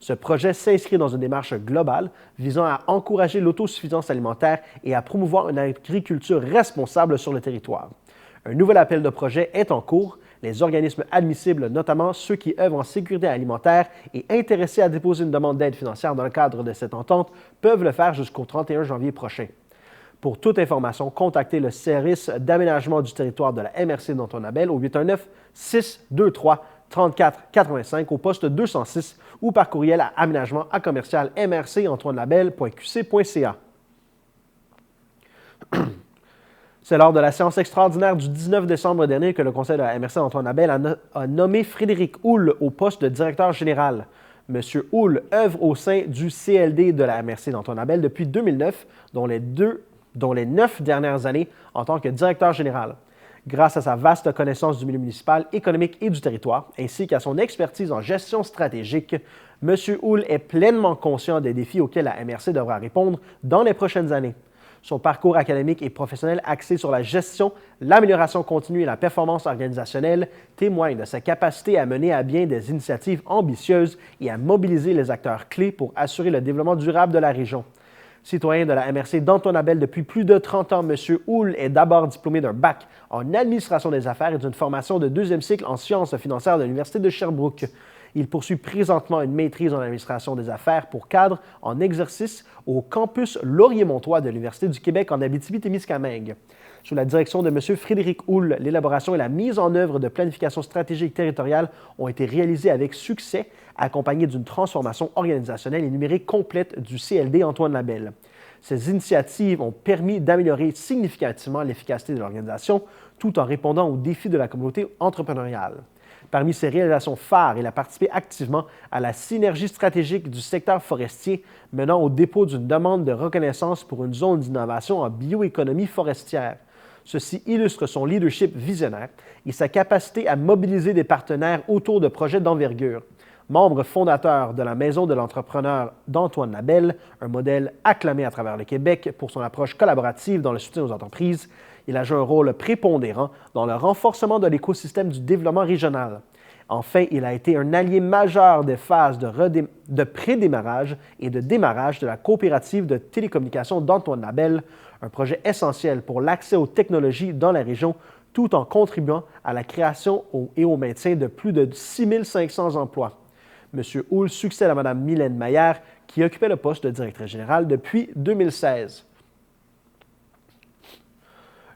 Ce projet s'inscrit dans une démarche globale visant à encourager l'autosuffisance alimentaire et à promouvoir une agriculture responsable sur le territoire. Un nouvel appel de projet est en cours. Les organismes admissibles, notamment ceux qui œuvrent en sécurité alimentaire et intéressés à déposer une demande d'aide financière dans le cadre de cette entente, peuvent le faire jusqu'au 31 janvier prochain. Pour toute information, contactez le service d'aménagement du territoire de la MRC d'Antoine Labelle au 819-623-3485 au poste 206 ou par courriel à aménagement@mrcantoinelabelle.qc.ca. C'est lors de la séance extraordinaire du 19 décembre dernier que le conseil de la MRC d'Antoine Labelle a nommé Frédéric Houle au poste de directeur général. M. Houle œuvre au sein du CLD de la MRC d'Antoine Labelle depuis 2009, dont les 9 dernières années en tant que directeur général. Grâce à sa vaste connaissance du milieu municipal, économique et du territoire, ainsi qu'à son expertise en gestion stratégique, M. Houle est pleinement conscient des défis auxquels la MRC devra répondre dans les prochaines années. Son parcours académique et professionnel axé sur la gestion, l'amélioration continue et la performance organisationnelle témoigne de sa capacité à mener à bien des initiatives ambitieuses et à mobiliser les acteurs clés pour assurer le développement durable de la région. Citoyen de la MRC d'Antoine-Labelle depuis plus de 30 ans, M. Houle est d'abord diplômé d'un bac en administration des affaires et d'une formation de deuxième cycle en sciences financières de l'Université de Sherbrooke. Il poursuit présentement une maîtrise en administration des affaires pour cadre en exercice au campus Laurier-Montois de l'Université du Québec en Abitibi-Témiscamingue. Sous la direction de M. Frédéric Houle, l'élaboration et la mise en œuvre de planification stratégique territoriale ont été réalisées avec succès, accompagnées d'une transformation organisationnelle et numérique complète du CLD Antoine-Labelle. Ces initiatives ont permis d'améliorer significativement l'efficacité de l'organisation tout en répondant aux défis de la communauté entrepreneuriale. Parmi ses réalisations phares, il a participé activement à la synergie stratégique du secteur forestier, menant au dépôt d'une demande de reconnaissance pour une zone d'innovation en bioéconomie forestière. Ceci illustre son leadership visionnaire et sa capacité à mobiliser des partenaires autour de projets d'envergure. Membre fondateur de la Maison de l'entrepreneur d'Antoine-Labelle, un modèle acclamé à travers le Québec pour son approche collaborative dans le soutien aux entreprises, il a joué un rôle prépondérant dans le renforcement de l'écosystème du développement régional. Enfin, il a été un allié majeur des phases de pré-démarrage et de démarrage de la coopérative de télécommunications d'Antoine-Labelle, un projet essentiel pour l'accès aux technologies dans la région, tout en contribuant à la création et au maintien de plus de 6 500 emplois. M. Houle succède à Mme Mylène Maillère, qui occupait le poste de directrice générale depuis 2016.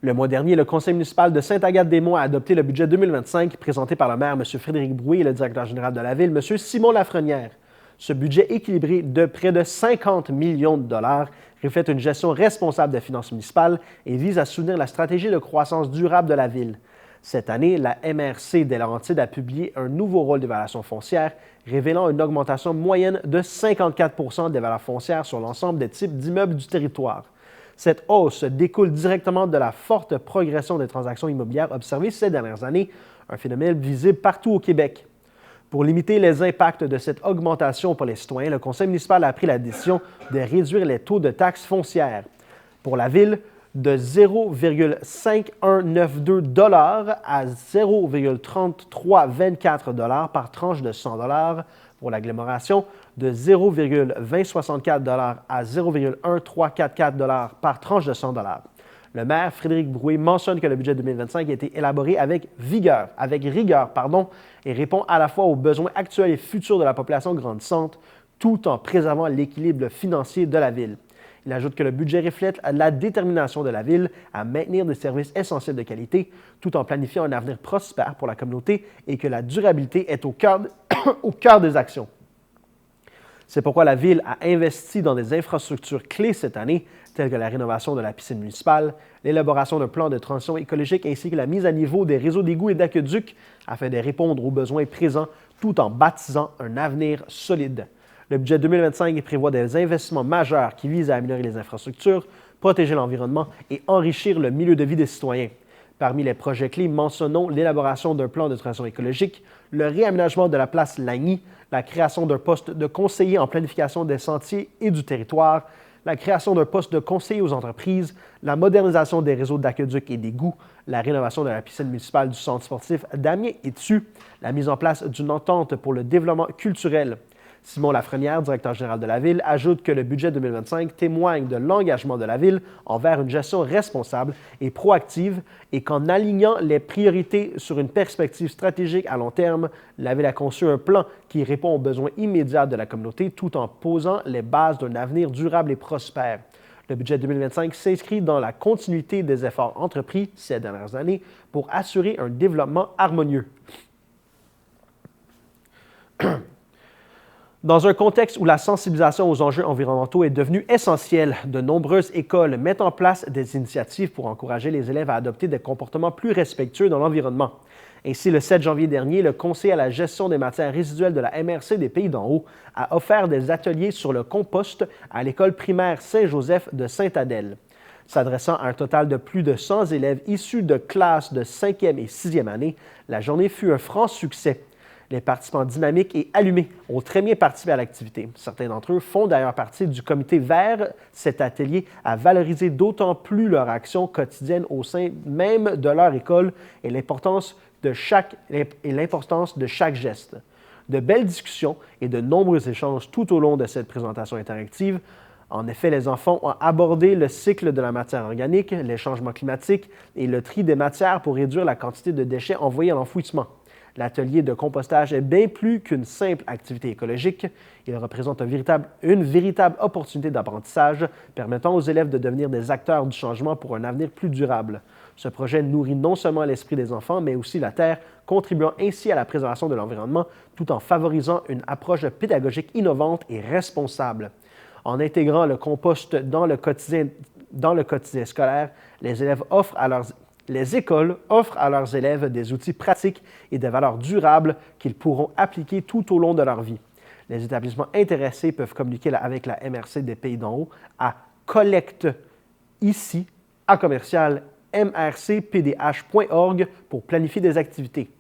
Le mois dernier, le conseil municipal de Sainte-Agathe-des-Monts a adopté le budget 2025 présenté par le maire M. Frédéric Brouillé et le directeur général de la ville, M. Simon Lafrenière. Ce budget équilibré de près de 50 millions de dollars reflète une gestion responsable des finances municipales et vise à soutenir la stratégie de croissance durable de la ville. Cette année, la MRC des Laurentides a publié un nouveau rôle d'évaluation foncière, révélant une augmentation moyenne de 54 des valeurs foncières sur l'ensemble des types d'immeubles du territoire. Cette hausse découle directement de la forte progression des transactions immobilières observées ces dernières années, un phénomène visible partout au Québec. Pour limiter les impacts de cette augmentation pour les citoyens, le conseil municipal a pris la décision de réduire les taux de taxes foncières. Pour la ville, de 0,5192 $ à 0,3324 $ par tranche de 100 $. Pour l'agglomération, de 0,2064 $ à 0,1344 $ par tranche de 100 $. Le maire Frédéric Brouillé mentionne que le budget 2025 a été élaboré avec rigueur, et répond à la fois aux besoins actuels et futurs de la population grandissante, tout en préservant l'équilibre financier de la ville. Il ajoute que le budget reflète la détermination de la ville à maintenir des services essentiels de qualité, tout en planifiant un avenir prospère pour la communauté et que la durabilité est au cœur des actions. C'est pourquoi la Ville a investi dans des infrastructures clés cette année, telles que la rénovation de la piscine municipale, l'élaboration d'un plan de transition écologique ainsi que la mise à niveau des réseaux d'égouts et d'aqueducs afin de répondre aux besoins présents tout en bâtissant un avenir solide. Le budget 2025 prévoit des investissements majeurs qui visent à améliorer les infrastructures, protéger l'environnement et enrichir le milieu de vie des citoyens. Parmi les projets clés, mentionnons l'élaboration d'un plan de transition écologique, le réaménagement de la place Lagny, la création d'un poste de conseiller en planification des sentiers et du territoire, la création d'un poste de conseiller aux entreprises, la modernisation des réseaux d'aqueducs et d'égouts, la rénovation de la piscine municipale du centre sportif d'Amiens-et-Tsu, la mise en place d'une entente pour le développement culturel. Simon Lafrenière, directeur général de la Ville, ajoute que le budget 2025 témoigne de l'engagement de la Ville envers une gestion responsable et proactive et qu'en alignant les priorités sur une perspective stratégique à long terme, la Ville a conçu un plan qui répond aux besoins immédiats de la communauté tout en posant les bases d'un avenir durable et prospère. Le budget 2025 s'inscrit dans la continuité des efforts entrepris ces dernières années pour assurer un développement harmonieux. Dans un contexte où la sensibilisation aux enjeux environnementaux est devenue essentielle, de nombreuses écoles mettent en place des initiatives pour encourager les élèves à adopter des comportements plus respectueux dans l'environnement. Ainsi, le 7 janvier dernier, le Conseil à la gestion des matières résiduelles de la MRC des Pays d'en Haut a offert des ateliers sur le compost à l'école primaire Saint-Joseph de Sainte-Adèle. S'adressant à un total de plus de 100 élèves issus de classes de 5e et 6e année, la journée fut un franc succès. Les participants dynamiques et allumés ont très bien participé à l'activité. Certains d'entre eux font d'ailleurs partie du comité vert. Cet atelier a valorisé d'autant plus leur action quotidienne au sein même de leur école et l'importance de chaque geste. De belles discussions et de nombreux échanges tout au long de cette présentation interactive. En effet, les enfants ont abordé le cycle de la matière organique, les changements climatiques et le tri des matières pour réduire la quantité de déchets envoyés à l'enfouissement. L'atelier de compostage est bien plus qu'une simple activité écologique. Il représente une véritable opportunité d'apprentissage permettant aux élèves de devenir des acteurs du changement pour un avenir plus durable. Ce projet nourrit non seulement l'esprit des enfants, mais aussi la Terre, contribuant ainsi à la préservation de l'environnement tout en favorisant une approche pédagogique innovante et responsable. En intégrant le compost dans le quotidien scolaire, les écoles offrent à leurs élèves des outils pratiques et des valeurs durables qu'ils pourront appliquer tout au long de leur vie. Les établissements intéressés peuvent communiquer avec la MRC des Pays d'en haut à collecte-ici@mrcpdh.org pour planifier des activités.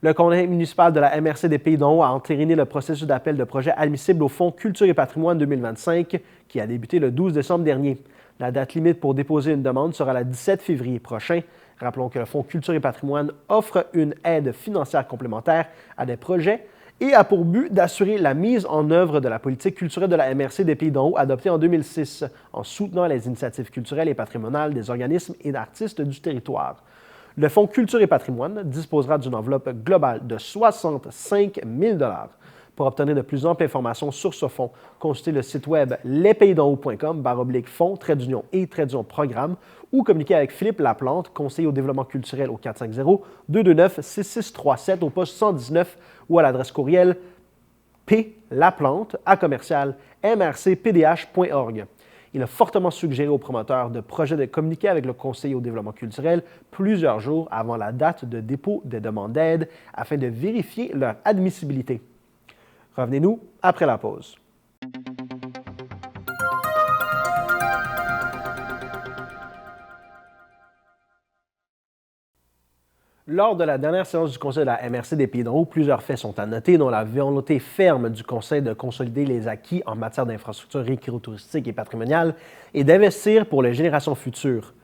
Le conseil municipal de la MRC des Pays d'en haut a entériné le processus d'appel de projet admissible au Fonds Culture et Patrimoine 2025 qui a débuté le 12 décembre dernier. La date limite pour déposer une demande sera le 17 février prochain. Rappelons que le Fonds Culture et Patrimoine offre une aide financière complémentaire à des projets et a pour but d'assurer la mise en œuvre de la politique culturelle de la MRC des Pays d'en haut adoptée en 2006 en soutenant les initiatives culturelles et patrimoniales des organismes et d'artistes du territoire. Le Fonds Culture et Patrimoine disposera d'une enveloppe globale de 65 000 $. Pour obtenir de plus amples informations sur ce fonds, consultez le site web lespaysdenhaut.com/fonds-et-programme ou communiquez avec Philippe Laplante, conseiller au développement culturel au 450-229-6637 au poste 119 ou à l'adresse courriel plaplante@mrcpdh.org. Il a fortement suggéré aux promoteurs de projets de communiquer avec le conseiller au développement culturel plusieurs jours avant la date de dépôt des demandes d'aide afin de vérifier leur admissibilité. Revenez-nous après la pause. Lors de la dernière séance du Conseil de la MRC des Pays d'en haut, plusieurs faits sont à noter, dont la volonté ferme du Conseil de consolider les acquis en matière d'infrastructures écotouristique et patrimoniales et d'investir pour les générations futures.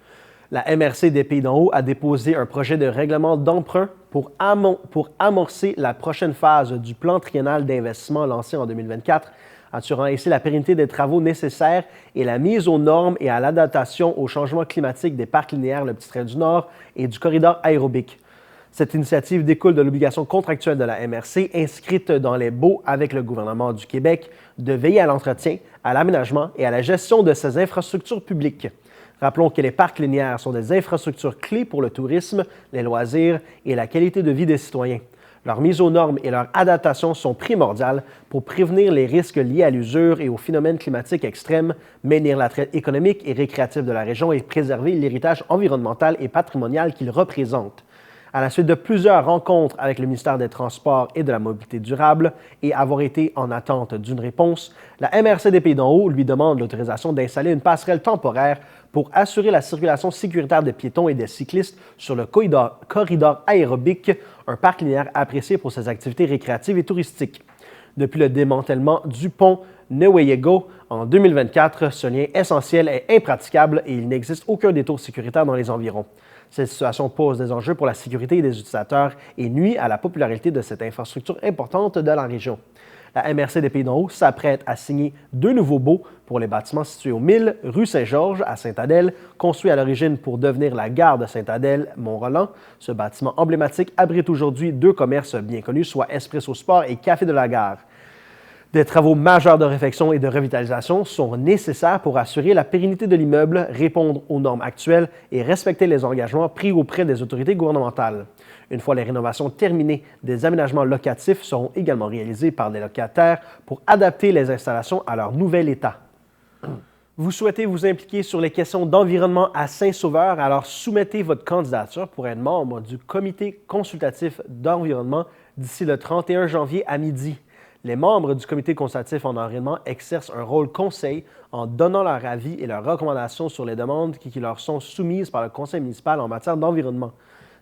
La MRC des Pays d'en haut a déposé un projet de règlement d'emprunt pour amorcer la prochaine phase du plan triennal d'investissement lancé en 2024, assurant ainsi la pérennité des travaux nécessaires et la mise aux normes et à l'adaptation au changement climatique des parcs linéaires Le Petit Train du Nord et du corridor aérobique. Cette initiative découle de l'obligation contractuelle de la MRC inscrite dans les baux avec le gouvernement du Québec de veiller à l'entretien, à l'aménagement et à la gestion de ces infrastructures publiques. Rappelons que les parcs linéaires sont des infrastructures clés pour le tourisme, les loisirs et la qualité de vie des citoyens. Leur mise aux normes et leur adaptation sont primordiales pour prévenir les risques liés à l'usure et aux phénomènes climatiques extrêmes, maintenir l'attrait économique et récréatif de la région et préserver l'héritage environnemental et patrimonial qu'ils représentent. À la suite de plusieurs rencontres avec le ministère des Transports et de la Mobilité durable et avoir été en attente d'une réponse, la MRC des Pays d'en haut lui demande l'autorisation d'installer une passerelle temporaire pour assurer la circulation sécuritaire des piétons et des cyclistes sur le corridor aérobique, un parc linéaire apprécié pour ses activités récréatives et touristiques. Depuis le démantèlement du pont Newayego en 2024, ce lien essentiel est impraticable et il n'existe aucun détour sécuritaire dans les environs. Cette situation pose des enjeux pour la sécurité des utilisateurs et nuit à la popularité de cette infrastructure importante de la région. La MRC des Pays d'en haut s'apprête à signer 2 nouveaux baux pour les bâtiments situés au 1000 rue Saint-Georges à Sainte-Adèle, construit à l'origine pour devenir la gare de Sainte-Adèle-Mont-Roland. Ce bâtiment emblématique abrite aujourd'hui 2 commerces bien connus, soit Espresso Sport et Café de la Gare. Des travaux majeurs de réfection et de revitalisation sont nécessaires pour assurer la pérennité de l'immeuble, répondre aux normes actuelles et respecter les engagements pris auprès des autorités gouvernementales. Une fois les rénovations terminées, des aménagements locatifs seront également réalisés par des locataires pour adapter les installations à leur nouvel état. Vous souhaitez vous impliquer sur les questions d'environnement à Saint-Sauveur, alors soumettez votre candidature pour être membre du Comité consultatif d'environnement d'ici le 31 janvier à midi. Les membres du comité consultatif en environnement exercent un rôle conseil en donnant leur avis et leurs recommandations sur les demandes qui leur sont soumises par le conseil municipal en matière d'environnement.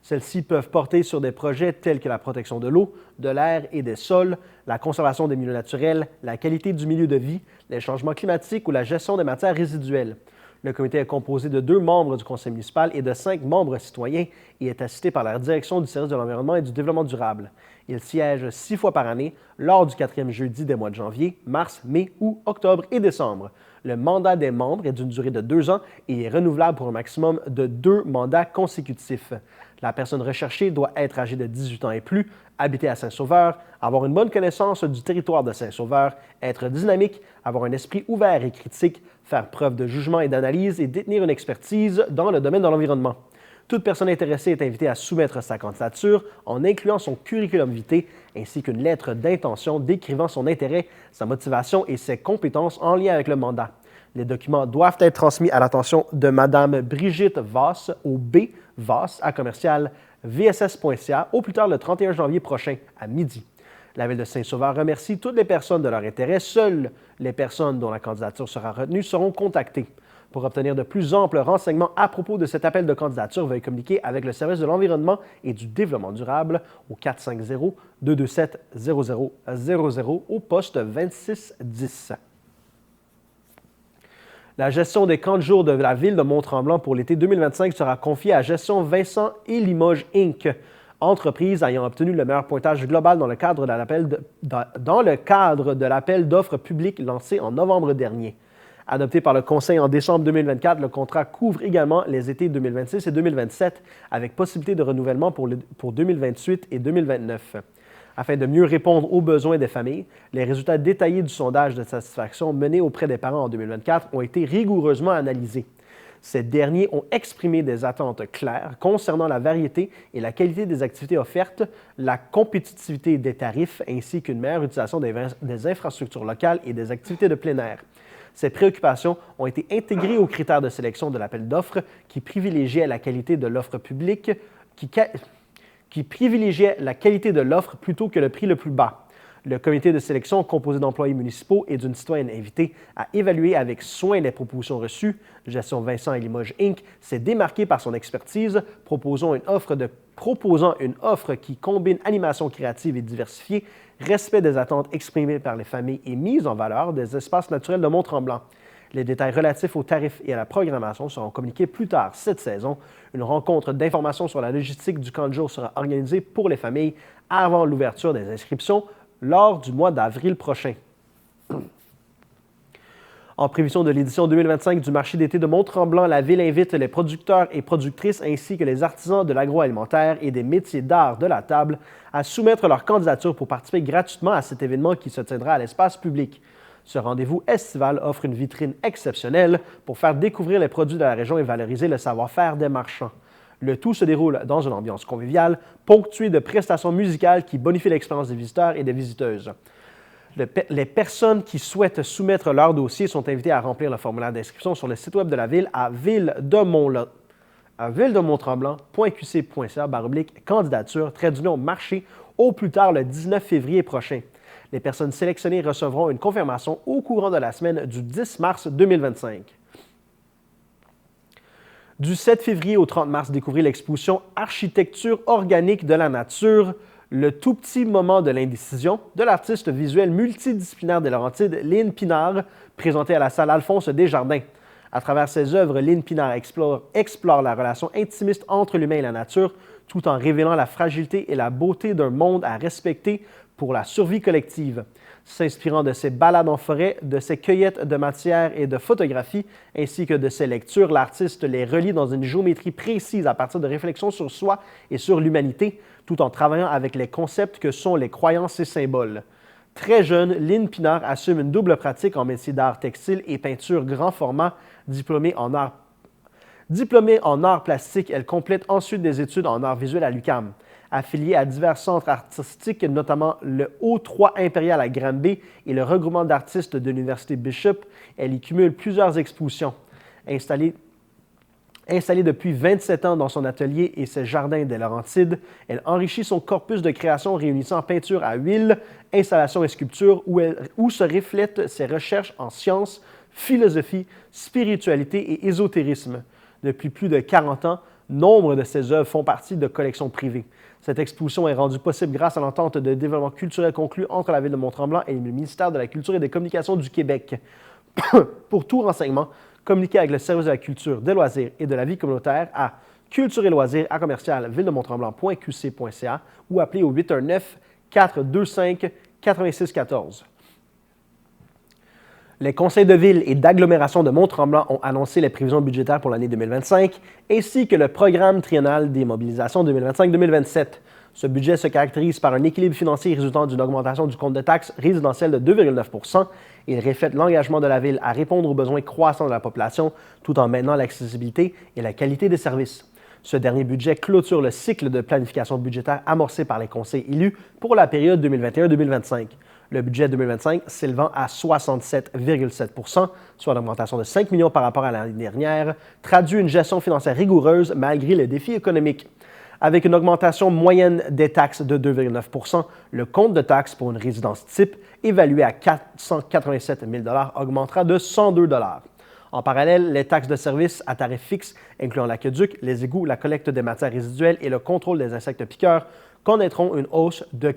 Celles-ci peuvent porter sur des projets tels que la protection de l'eau, de l'air et des sols, la conservation des milieux naturels, la qualité du milieu de vie, les changements climatiques ou la gestion des matières résiduelles. Le comité est composé de 2 membres du conseil municipal et de 5 membres citoyens et est assisté par la direction du service de l'environnement et du développement durable. Il siège 6 fois par année lors du 4e jeudi des mois de janvier, mars, mai, août, octobre et décembre. Le mandat des membres est d'une durée de 2 ans et est renouvelable pour un maximum de 2 mandats consécutifs. La personne recherchée doit être âgée de 18 ans et plus, habiter à Saint-Sauveur, avoir une bonne connaissance du territoire de Saint-Sauveur, être dynamique, avoir un esprit ouvert et critique, faire preuve de jugement et d'analyse et détenir une expertise dans le domaine de l'environnement. Toute personne intéressée est invitée à soumettre sa candidature en incluant son curriculum vitae ainsi qu'une lettre d'intention décrivant son intérêt, sa motivation et ses compétences en lien avec le mandat. Les documents doivent être transmis à l'attention de Mme Brigitte Voss au bvoss@vss.ca au plus tard le 31 janvier prochain à midi. La Ville de Saint-Sauveur remercie toutes les personnes de leur intérêt. Seules les personnes dont la candidature sera retenue seront contactées. Pour obtenir de plus amples renseignements à propos de cet appel de candidature, veuillez communiquer avec le service de l'environnement et du développement durable au 450-227-0000 au poste 2610. La gestion des camps de jour de la Ville de Mont-Tremblant pour l'été 2025 sera confiée à Gestion Vincent et Limoges Inc., entreprise ayant obtenu le meilleur pointage global dans le cadre de l'appel d'offres public lancé en novembre dernier. Adopté par le Conseil en décembre 2024, le contrat couvre également les étés 2026 et 2027, avec possibilité de renouvellement pour 2028 et 2029. Afin de mieux répondre aux besoins des familles, les résultats détaillés du sondage de satisfaction mené auprès des parents en 2024 ont été rigoureusement analysés. Ces derniers ont exprimé des attentes claires concernant la variété et la qualité des activités offertes, la compétitivité des tarifs ainsi qu'une meilleure utilisation des infrastructures locales et des activités de plein air. Ces préoccupations ont été intégrées aux critères de sélection de l'appel d'offres qui privilégiait la qualité de l'offre publique, qui privilégiait la qualité de l'offre plutôt que le prix le plus bas. Le comité de sélection, composé d'employés municipaux et d'une citoyenne invitée, a évalué avec soin les propositions reçues. Gestion Vincent et Limoges Inc. s'est démarqué par son expertise, proposant une offre qui combine animation créative et diversifiée, respect des attentes exprimées par les familles et mise en valeur des espaces naturels de Mont-Tremblant. Les détails relatifs aux tarifs et à la programmation seront communiqués plus tard cette saison. Une rencontre d'information sur la logistique du camp de jour sera organisée pour les familles avant l'ouverture des inscriptions lors du mois d'avril prochain. En prévision de l'édition 2025 du marché d'été de Mont-Tremblant, la Ville invite les producteurs et productrices ainsi que les artisans de l'agroalimentaire et des métiers d'art de la table à soumettre leur candidature pour participer gratuitement à cet événement qui se tiendra à l'espace public. Ce rendez-vous estival offre une vitrine exceptionnelle pour faire découvrir les produits de la région et valoriser le savoir-faire des marchands. Le tout se déroule dans une ambiance conviviale, ponctuée de prestations musicales qui bonifient l'expérience des visiteurs et des visiteuses. Les personnes qui souhaitent soumettre leur dossier sont invitées à remplir le formulaire d'inscription sur le site web de la Ville à villedemontremblant.qc.ca/candidature-marché au plus tard le 19 février prochain. Les personnes sélectionnées recevront une confirmation au courant de la semaine du 10 mars 2025. Du 7 février au 30 mars, découvrez l'exposition Architecture organique de la nature, le tout petit moment de l'indécision de l'artiste visuel multidisciplinaire des Laurentides, Lynn Pinard, présentée à la salle Alphonse Desjardins. À travers ses œuvres, Lynn Pinard explore la relation intimiste entre l'humain et la nature, tout en révélant la fragilité et la beauté d'un monde à respecter pour la survie collective. S'inspirant de ses balades en forêt, de ses cueillettes de matière et de photographies, ainsi que de ses lectures, l'artiste les relie dans une géométrie précise à partir de réflexions sur soi et sur l'humanité, tout en travaillant avec les concepts que sont les croyances et symboles. Très jeune, Lynn Pinard assume une double pratique en métier d'art textile et peinture grand format, diplômée en art plastique. Elle complète ensuite des études en art visuel à l'UQAM. Affiliée à divers centres artistiques, notamment le O3 Impérial à Granby et le regroupement d'artistes de l'Université Bishop, elle y cumule plusieurs expositions. Installée Installée depuis 27 ans dans son atelier et ses jardins des Laurentides, elle enrichit son corpus de création réunissant peinture à huile, installation et sculpture où se reflètent ses recherches en sciences, philosophie, spiritualité et ésotérisme. Depuis plus de 40 ans, nombre de ses œuvres font partie de collections privées. Cette exposition est rendue possible grâce à l'entente de développement culturel conclue entre la Ville de Mont-Tremblant et le ministère de la Culture et des Communications du Québec. Pour tout renseignement, communiquez avec le service de la culture, des loisirs et de la vie communautaire à culture et loisirs à commercial villedemonttremblant.qc.ca ou appelez au 819-425-8614. Les conseils de ville et d'agglomération de Mont-Tremblant ont annoncé les prévisions budgétaires pour l'année 2025 ainsi que le programme triennal des mobilisations 2025-2027. Ce budget se caractérise par un équilibre financier résultant d'une augmentation du compte de taxes résidentielles de 2,9 %. Il reflète l'engagement de la Ville à répondre aux besoins croissants de la population tout en maintenant l'accessibilité et la qualité des services. Ce dernier budget clôture le cycle de planification budgétaire amorcé par les conseils élus pour la période 2021-2025. Le budget 2025 s'élevant à 67,7 %, soit une augmentation de 5 millions par rapport à l'année dernière, traduit une gestion financière rigoureuse malgré les défis économiques. Avec une augmentation moyenne des taxes de 2,9 %, le compte de taxes pour une résidence type, évalué à 487 000 $, augmentera de 102 $. En parallèle, les taxes de services à tarif fixe, incluant l'aqueduc, les égouts, la collecte des matières résiduelles et le contrôle des insectes piqueurs, connaîtront une hausse de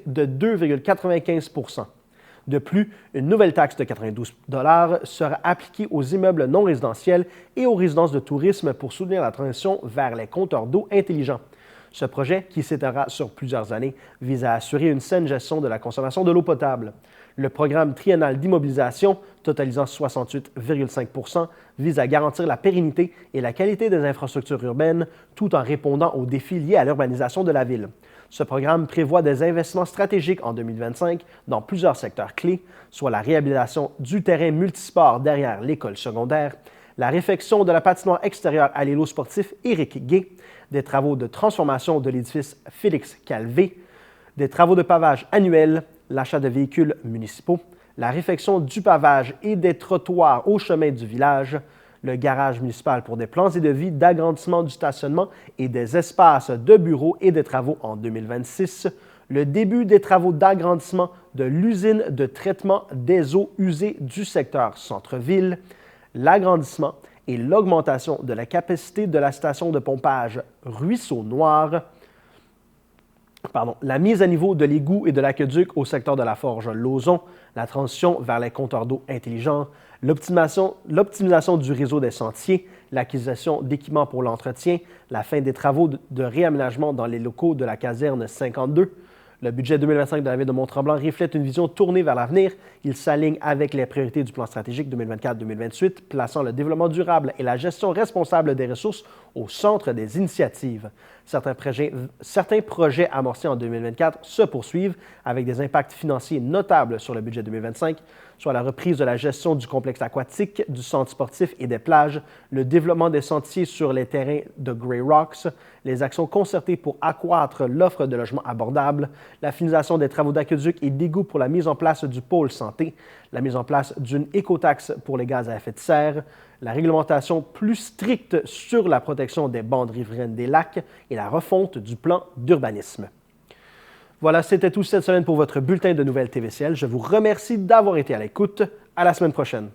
2,95 %. De plus, une nouvelle taxe de 92 $ sera appliquée aux immeubles non résidentiels et aux résidences de tourisme pour soutenir la transition vers les compteurs d'eau intelligents. Ce projet, qui s'étendra sur plusieurs années, vise à assurer une saine gestion de la consommation de l'eau potable. Le programme triennal d'immobilisation, totalisant 68,5 %, vise à garantir la pérennité et la qualité des infrastructures urbaines tout en répondant aux défis liés à l'urbanisation de la ville. Ce programme prévoit des investissements stratégiques en 2025 dans plusieurs secteurs clés, soit la réhabilitation du terrain multisport derrière l'école secondaire, la réfection de la patinoire extérieure à l'îlot sportif Éric Gay, des travaux de transformation de l'édifice Félix Calvé, des travaux de pavage annuels, l'achat de véhicules municipaux, la réfection du pavage et des trottoirs au chemin du village, le garage municipal pour des plans et devis d'agrandissement du stationnement et des espaces de bureaux et des travaux en 2026, le début des travaux d'agrandissement de l'usine de traitement des eaux usées du secteur centre-ville, l'agrandissement et l'augmentation de la capacité de la station de pompage Ruisseau Noir, la mise à niveau de l'égout et de l'aqueduc au secteur de la forge Lauson, la transition vers les compteurs d'eau intelligents, l'optimisation du réseau des sentiers, l'acquisition d'équipements pour l'entretien, la fin des travaux de réaménagement dans les locaux de la caserne 52. Le budget 2025 de la Ville de Mont-Tremblant reflète une vision tournée vers l'avenir. Il s'aligne avec les priorités du plan stratégique 2024-2028, plaçant le développement durable et la gestion responsable des ressources au centre des initiatives. Certains projets amorcés en 2024 se poursuivent avec des impacts financiers notables sur le budget 2025, soit la reprise de la gestion du complexe aquatique, du centre sportif et des plages, le développement des sentiers sur les terrains de Grey Rocks, les actions concertées pour accroître l'offre de logements abordables, la finalisation des travaux d'aqueduc et d'égouts pour la mise en place du pôle santé, la mise en place d'une écotaxe pour les gaz à effet de serre, la réglementation plus stricte sur la protection des bandes riveraines des lacs et la refonte du plan d'urbanisme. Voilà, c'était tout cette semaine pour votre bulletin de nouvelles TVCL. Je vous remercie d'avoir été à l'écoute. À la semaine prochaine.